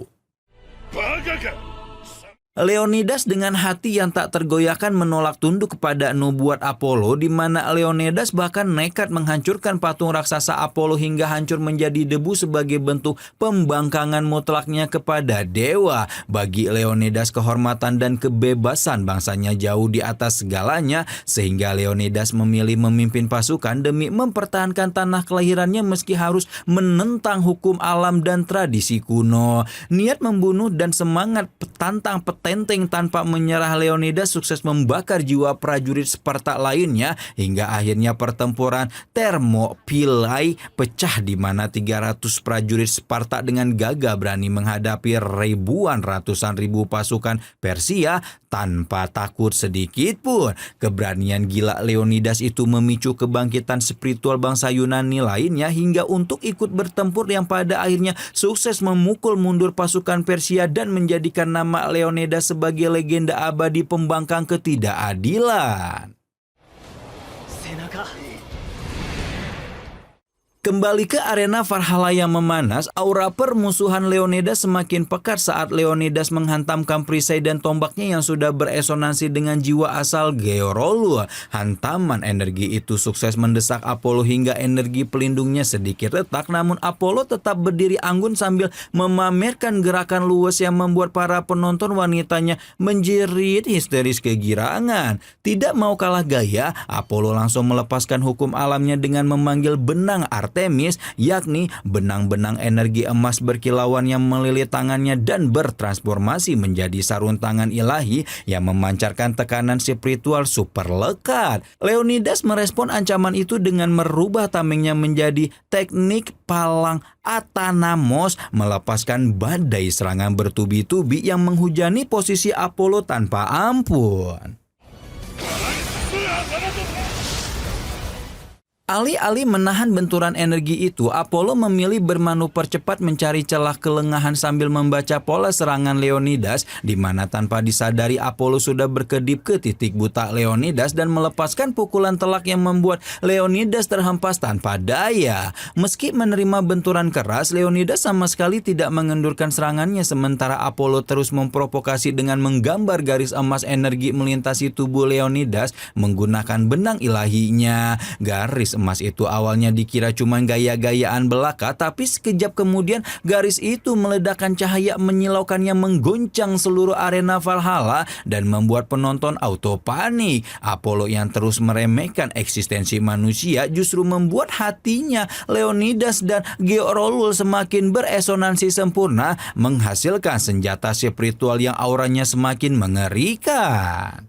Leonidas dengan hati yang tak tergoyahkan menolak tunduk kepada nubuat Apollo, di mana Leonidas bahkan nekat menghancurkan patung raksasa Apollo hingga hancur menjadi debu sebagai bentuk pembangkangan mutlaknya kepada dewa. Bagi Leonidas, kehormatan dan kebebasan bangsanya jauh di atas segalanya, sehingga Leonidas memilih memimpin pasukan demi mempertahankan tanah kelahirannya meski harus menentang hukum alam dan tradisi kuno. Niat membunuh dan semangat petantang petenteng tanpa menyerah Leonidas sukses membakar jiwa prajurit Sparta lainnya hingga akhirnya pertempuran Thermopylae pecah, di mana 300 prajurit Sparta dengan gagah berani menghadapi ratusan ribu pasukan Persia tanpa takut sedikit pun. Keberanian gila Leonidas itu memicu kebangkitan spiritual bangsa Yunani lainnya hingga untuk ikut bertempur, yang pada akhirnya sukses memukul mundur pasukan Persia dan menjadikan nama Leonidas sebagai legenda abadi pembangkang ketidakadilan. Kembali ke arena Valhalla yang memanas, aura permusuhan Leonidas semakin pekat saat Leonidas menghantamkan perisai dan tombaknya yang sudah beresonansi dengan jiwa asal Georlul. Hantaman energi itu sukses mendesak Apollo hingga energi pelindungnya sedikit retak, namun Apollo tetap berdiri anggun sambil memamerkan gerakan luwes yang membuat para penonton wanitanya menjerit histeris kegirangan. Tidak mau kalah gaya, Apollo langsung melepaskan hukum alamnya dengan memanggil benang Artemis, yakni benang-benang energi emas berkilauan yang melilit tangannya dan bertransformasi menjadi sarung tangan ilahi yang memancarkan tekanan spiritual super lekat. Leonidas merespon ancaman itu dengan merubah tamengnya menjadi teknik palang Athanamos, melepaskan badai serangan bertubi-tubi yang menghujani posisi Apollo tanpa ampun. Alih-alih menahan benturan energi itu, Apollo memilih bermanuver cepat mencari celah kelengahan sambil membaca pola serangan Leonidas, di mana tanpa disadari Apollo sudah berkedip ke titik buta Leonidas dan melepaskan pukulan telak yang membuat Leonidas terhempas tanpa daya. Meski menerima benturan keras, Leonidas sama sekali tidak mengendurkan serangannya, sementara Apollo terus memprovokasi dengan menggambar garis emas energi melintasi tubuh Leonidas menggunakan benang ilahinya. Garis emas itu awalnya dikira cuma gaya-gayaan belaka, tapi sekejap kemudian garis itu meledakkan cahaya menyilaukan yang menggoncang seluruh arena Valhalla dan membuat penonton auto panik. Apollo yang terus meremehkan eksistensi manusia justru membuat hatinya Leonidas dan Georolul semakin beresonansi sempurna, menghasilkan senjata spiritual yang auranya semakin mengerikan.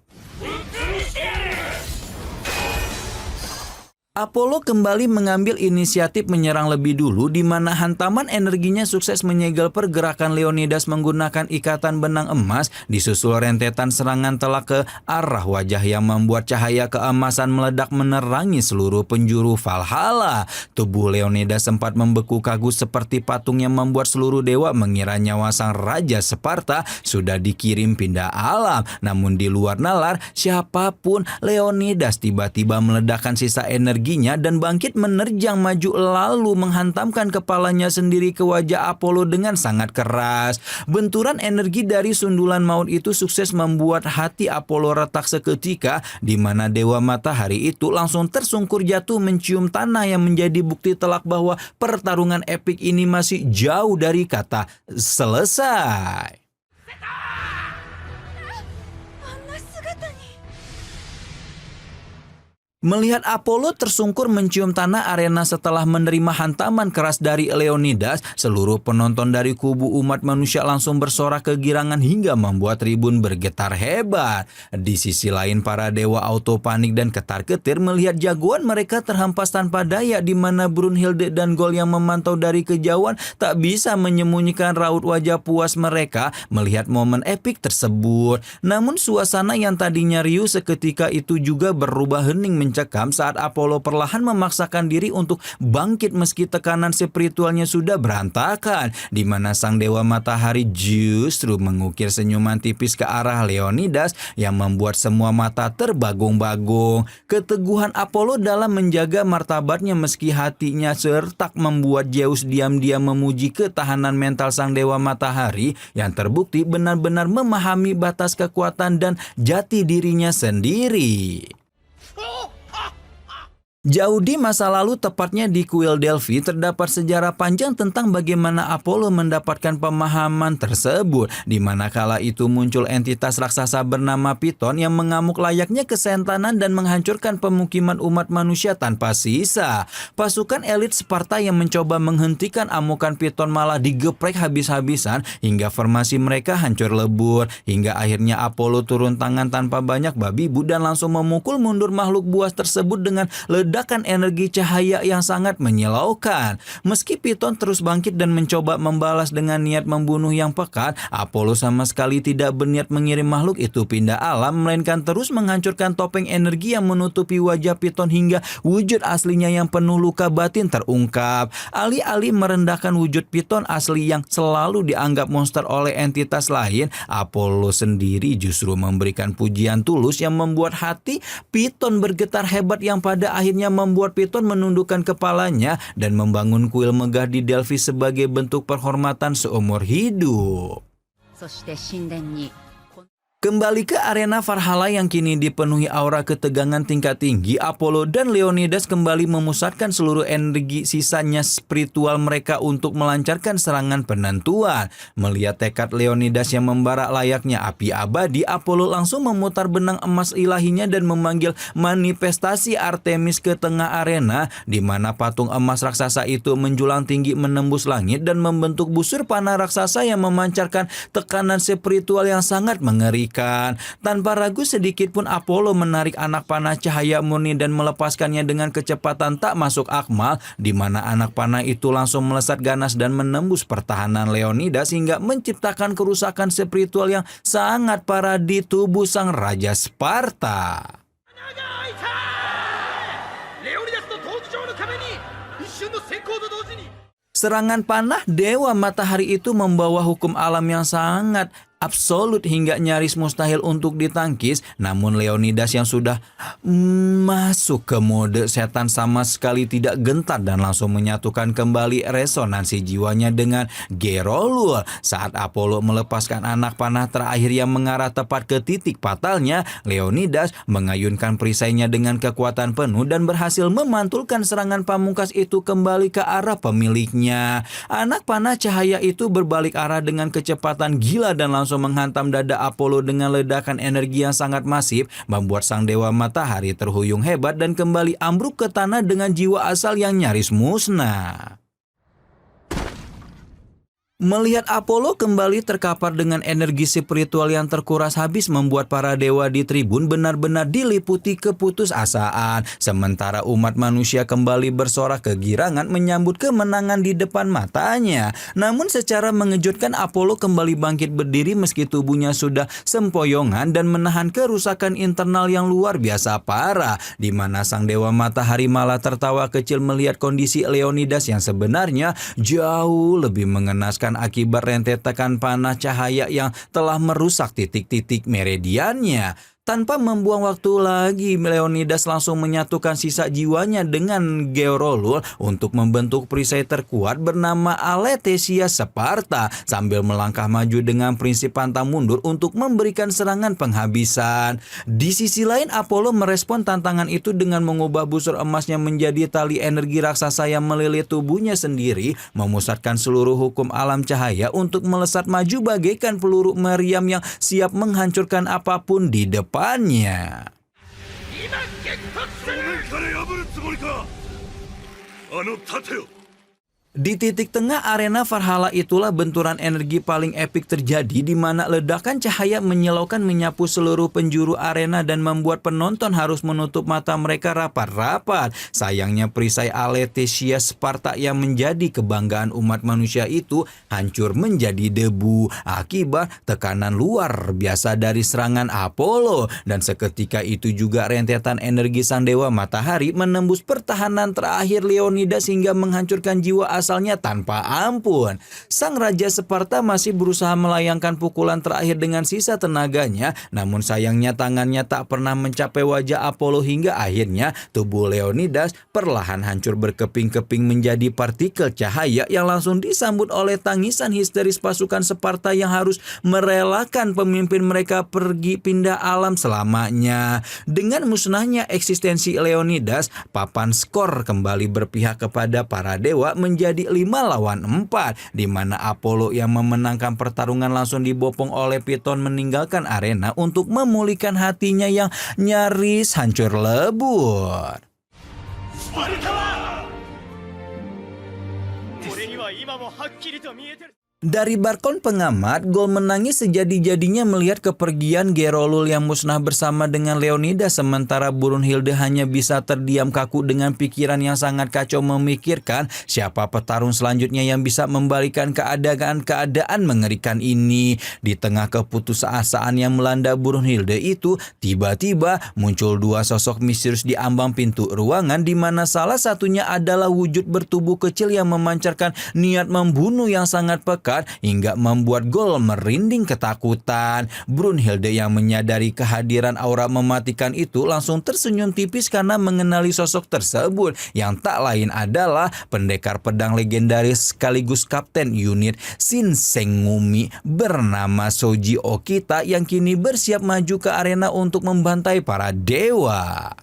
Apollo kembali mengambil inisiatif menyerang lebih dulu, di mana hantaman energinya sukses menyegel pergerakan Leonidas menggunakan ikatan benang emas, disusul rentetan serangan telak ke arah wajah yang membuat cahaya keemasan meledak menerangi seluruh penjuru Valhalla. Tubuh Leonidas sempat membeku kaku seperti patung yang membuat seluruh dewa mengira nyawa sang Raja Sparta sudah dikirim pindah alam. Namun di luar nalar siapapun, Leonidas tiba-tiba meledakkan sisa energi dan bangkit menerjang maju lalu menghantamkan kepalanya sendiri ke wajah Apollo dengan sangat keras. Benturan energi dari sundulan maut itu sukses membuat hati Apollo retak seketika, di mana Dewa Matahari itu langsung tersungkur jatuh mencium tanah yang menjadi bukti telak bahwa pertarungan epik ini masih jauh dari kata selesai. Melihat Apollo tersungkur mencium tanah arena setelah menerima hantaman keras dari Leonidas, seluruh penonton dari kubu umat manusia langsung bersorak kegirangan hingga membuat tribun bergetar hebat. Di sisi lain, para dewa auto panik dan ketar-ketir melihat jagoan mereka terhempas tanpa daya, di mana Brunhilde dan Gol yang memantau dari kejauhan tak bisa menyembunyikan raut wajah puas mereka melihat momen epik tersebut. Namun suasana yang tadinya riuh seketika itu juga berubah hening mencekam saat Apollo perlahan memaksakan diri untuk bangkit meski tekanan spiritualnya sudah berantakan, di mana sang Dewa Matahari justru mengukir senyuman tipis ke arah Leonidas yang membuat semua mata terbagung-bagung. Keteguhan Apollo dalam menjaga martabatnya meski hatinya sertak membuat Zeus diam-diam memuji ketahanan mental sang Dewa Matahari yang terbukti benar-benar memahami batas kekuatan dan jati dirinya sendiri. Jauh di masa lalu, tepatnya di kuil Delphi, terdapat sejarah panjang tentang bagaimana Apollo mendapatkan pemahaman tersebut, di mana kala itu muncul entitas raksasa bernama Piton yang mengamuk layaknya kesentanan dan menghancurkan pemukiman umat manusia tanpa sisa. Pasukan elit Sparta yang mencoba menghentikan amukan Piton malah digeprek habis-habisan hingga formasi mereka hancur lebur, hingga akhirnya Apollo turun tangan tanpa banyak babi bu dan langsung memukul mundur makhluk buas tersebut dengan ledakan energi cahaya yang sangat menyilaukan. Meski Piton terus bangkit dan mencoba membalas dengan niat membunuh yang pekat, Apollo sama sekali tidak berniat mengirim makhluk itu pindah alam, melainkan terus menghancurkan topeng energi yang menutupi wajah Piton hingga wujud aslinya yang penuh luka batin terungkap. Alih-alih merendahkan wujud Piton asli yang selalu dianggap monster oleh entitas lain, Apollo sendiri justru memberikan pujian tulus yang membuat hati Piton bergetar hebat, yang pada akhirnya membuat Piton menundukkan kepalanya dan membangun kuil megah di Delphi sebagai bentuk penghormatan seumur hidup. Kembali ke arena Valhalla yang kini dipenuhi aura ketegangan tingkat tinggi, Apollo dan Leonidas kembali memusatkan seluruh energi sisanya spiritual mereka untuk melancarkan serangan penentuan. Melihat tekad Leonidas yang membara layaknya api abadi, Apollo langsung memutar benang emas ilahinya dan memanggil manifestasi Artemis ke tengah arena, di mana patung emas raksasa itu menjulang tinggi menembus langit dan membentuk busur panah raksasa yang memancarkan tekanan spiritual yang sangat mengerikan. Tanpa ragu sedikit pun Apollo menarik anak panah cahaya murni dan melepaskannya dengan kecepatan tak masuk akal, di mana anak panah itu langsung melesat ganas dan menembus pertahanan Leonidas hingga menciptakan kerusakan spiritual yang sangat parah di tubuh sang Raja Sparta. Serangan panah Dewa Matahari itu membawa hukum alam yang sangat absolut hingga nyaris mustahil untuk ditangkis. Namun Leonidas yang sudah masuk ke mode setan sama sekali tidak gentar dan langsung menyatukan kembali resonansi jiwanya dengan Gerolul. Saat Apollo melepaskan anak panah terakhir yang mengarah tepat ke titik fatalnya, Leonidas mengayunkan perisainya dengan kekuatan penuh dan berhasil memantulkan serangan pamungkas itu kembali ke arah pemiliknya. Anak panah cahaya itu berbalik arah dengan kecepatan gila dan langsung menghantam dada Apollo dengan ledakan energi yang sangat masif, membuat sang Dewa Matahari terhuyung hebat dan kembali ambruk ke tanah dengan jiwa asal yang nyaris musnah. Melihat Apollo kembali terkapar dengan energi spiritual yang terkuras habis membuat para dewa di tribun benar-benar diliputi keputusasaan. Sementara umat manusia kembali bersorak kegirangan menyambut kemenangan di depan matanya. Namun secara mengejutkan Apollo kembali bangkit berdiri meski tubuhnya sudah sempoyongan dan menahan kerusakan internal yang luar biasa parah. Di mana sang Dewa Matahari malah tertawa kecil melihat kondisi Leonidas yang sebenarnya jauh lebih mengenaskan akibat rentetan panah cahaya yang telah merusak titik-titik meridiannya. Tanpa membuang waktu lagi, Leonidas langsung menyatukan sisa jiwanya dengan Gerolul untuk membentuk perisai terkuat bernama Alethesia Sparta sambil melangkah maju dengan prinsip pantang mundur untuk memberikan serangan penghabisan. Di sisi lain, Apollo merespon tantangan itu dengan mengubah busur emasnya menjadi tali energi raksasa yang melilit tubuhnya sendiri, memusatkan seluruh hukum alam cahaya untuk melesat maju bagaikan peluru meriam yang siap menghancurkan apapun di depannya. Di titik tengah arena Valhalla itulah benturan energi paling epik terjadi di mana ledakan cahaya menyilaukan menyapu seluruh penjuru arena dan membuat penonton harus menutup mata mereka rapat-rapat. Sayangnya perisai Alethesia Sparta yang menjadi kebanggaan umat manusia itu hancur menjadi debu akibat tekanan luar biasa dari serangan Apollo. Dan seketika itu juga rentetan energi sang Dewa Matahari menembus pertahanan terakhir Leonidas hingga menghancurkan jiwa asalnya tanpa ampun. Sang Raja Sparta masih berusaha melayangkan pukulan terakhir dengan sisa tenaganya, namun sayangnya tangannya tak pernah mencapai wajah Apollo hingga akhirnya tubuh Leonidas perlahan hancur berkeping-keping menjadi partikel cahaya yang langsung disambut oleh tangisan histeris pasukan Sparta yang harus merelakan pemimpin mereka pergi pindah alam selamanya. Dengan musnahnya eksistensi Leonidas, papan skor kembali berpihak kepada para dewa menjadi 5-4, di mana Apollo yang memenangkan pertarungan langsung dibopong oleh Python meninggalkan arena untuk memulihkan hatinya yang nyaris hancur lebur. Dari balkon pengamat, Gol menangis sejadi-jadinya melihat kepergian Gerolul yang musnah bersama dengan Leonidas, sementara Brunhilde hanya bisa terdiam kaku dengan pikiran yang sangat kacau memikirkan siapa petarung selanjutnya yang bisa membalikan keadaan mengerikan ini. Di tengah keputusasaan yang melanda Brunhilde itu, tiba-tiba muncul dua sosok misterius di ambang pintu ruangan, di mana salah satunya adalah wujud bertubuh kecil yang memancarkan niat membunuh yang sangat pekat hingga membuat Gol merinding ketakutan. Brunhilde yang menyadari kehadiran aura mematikan itu langsung tersenyum tipis karena mengenali sosok tersebut yang tak lain adalah pendekar pedang legendaris sekaligus kapten unit Shinsengumi bernama Shoji Okita yang kini bersiap maju ke arena untuk membantai para dewa.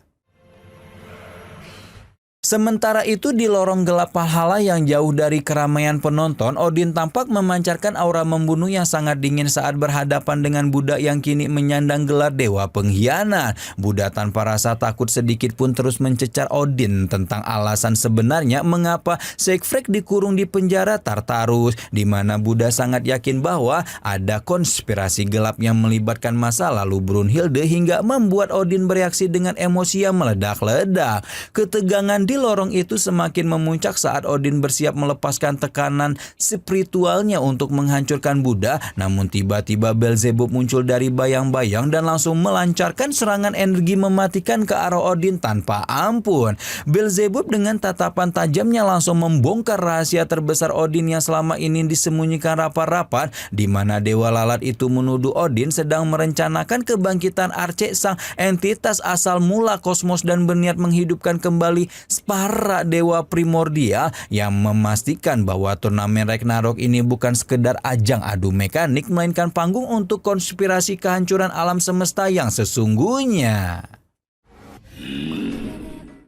Sementara itu di lorong gelap Valhalla yang jauh dari keramaian penonton, Odin tampak memancarkan aura membunuh yang sangat dingin saat berhadapan dengan Buddha yang kini menyandang gelar dewa pengkhianat. Buddha tanpa rasa takut sedikit pun terus mencecar Odin tentang alasan sebenarnya mengapa Siegfried dikurung di penjara Tartarus, di mana Buddha sangat yakin bahwa ada konspirasi gelap yang melibatkan masa lalu Brunhilde hingga membuat Odin bereaksi dengan emosi yang meledak-ledak. Ketegangan di lorong itu semakin memuncak saat Odin bersiap melepaskan tekanan spiritualnya untuk menghancurkan Buddha. Namun tiba-tiba Beelzebub muncul dari bayang-bayang dan langsung melancarkan serangan energi mematikan ke arah Odin tanpa ampun. Beelzebub dengan tatapan tajamnya langsung membongkar rahasia terbesar Odin yang selama ini disembunyikan rapat-rapat, di mana Dewa Lalat itu menuduh Odin sedang merencanakan kebangkitan Arche, sang entitas asal mula kosmos, dan berniat menghidupkan kembali para dewa primordial, yang memastikan bahwa turnamen Ragnarok ini bukan sekedar ajang adu mekanik, melainkan panggung untuk konspirasi kehancuran alam semesta yang sesungguhnya.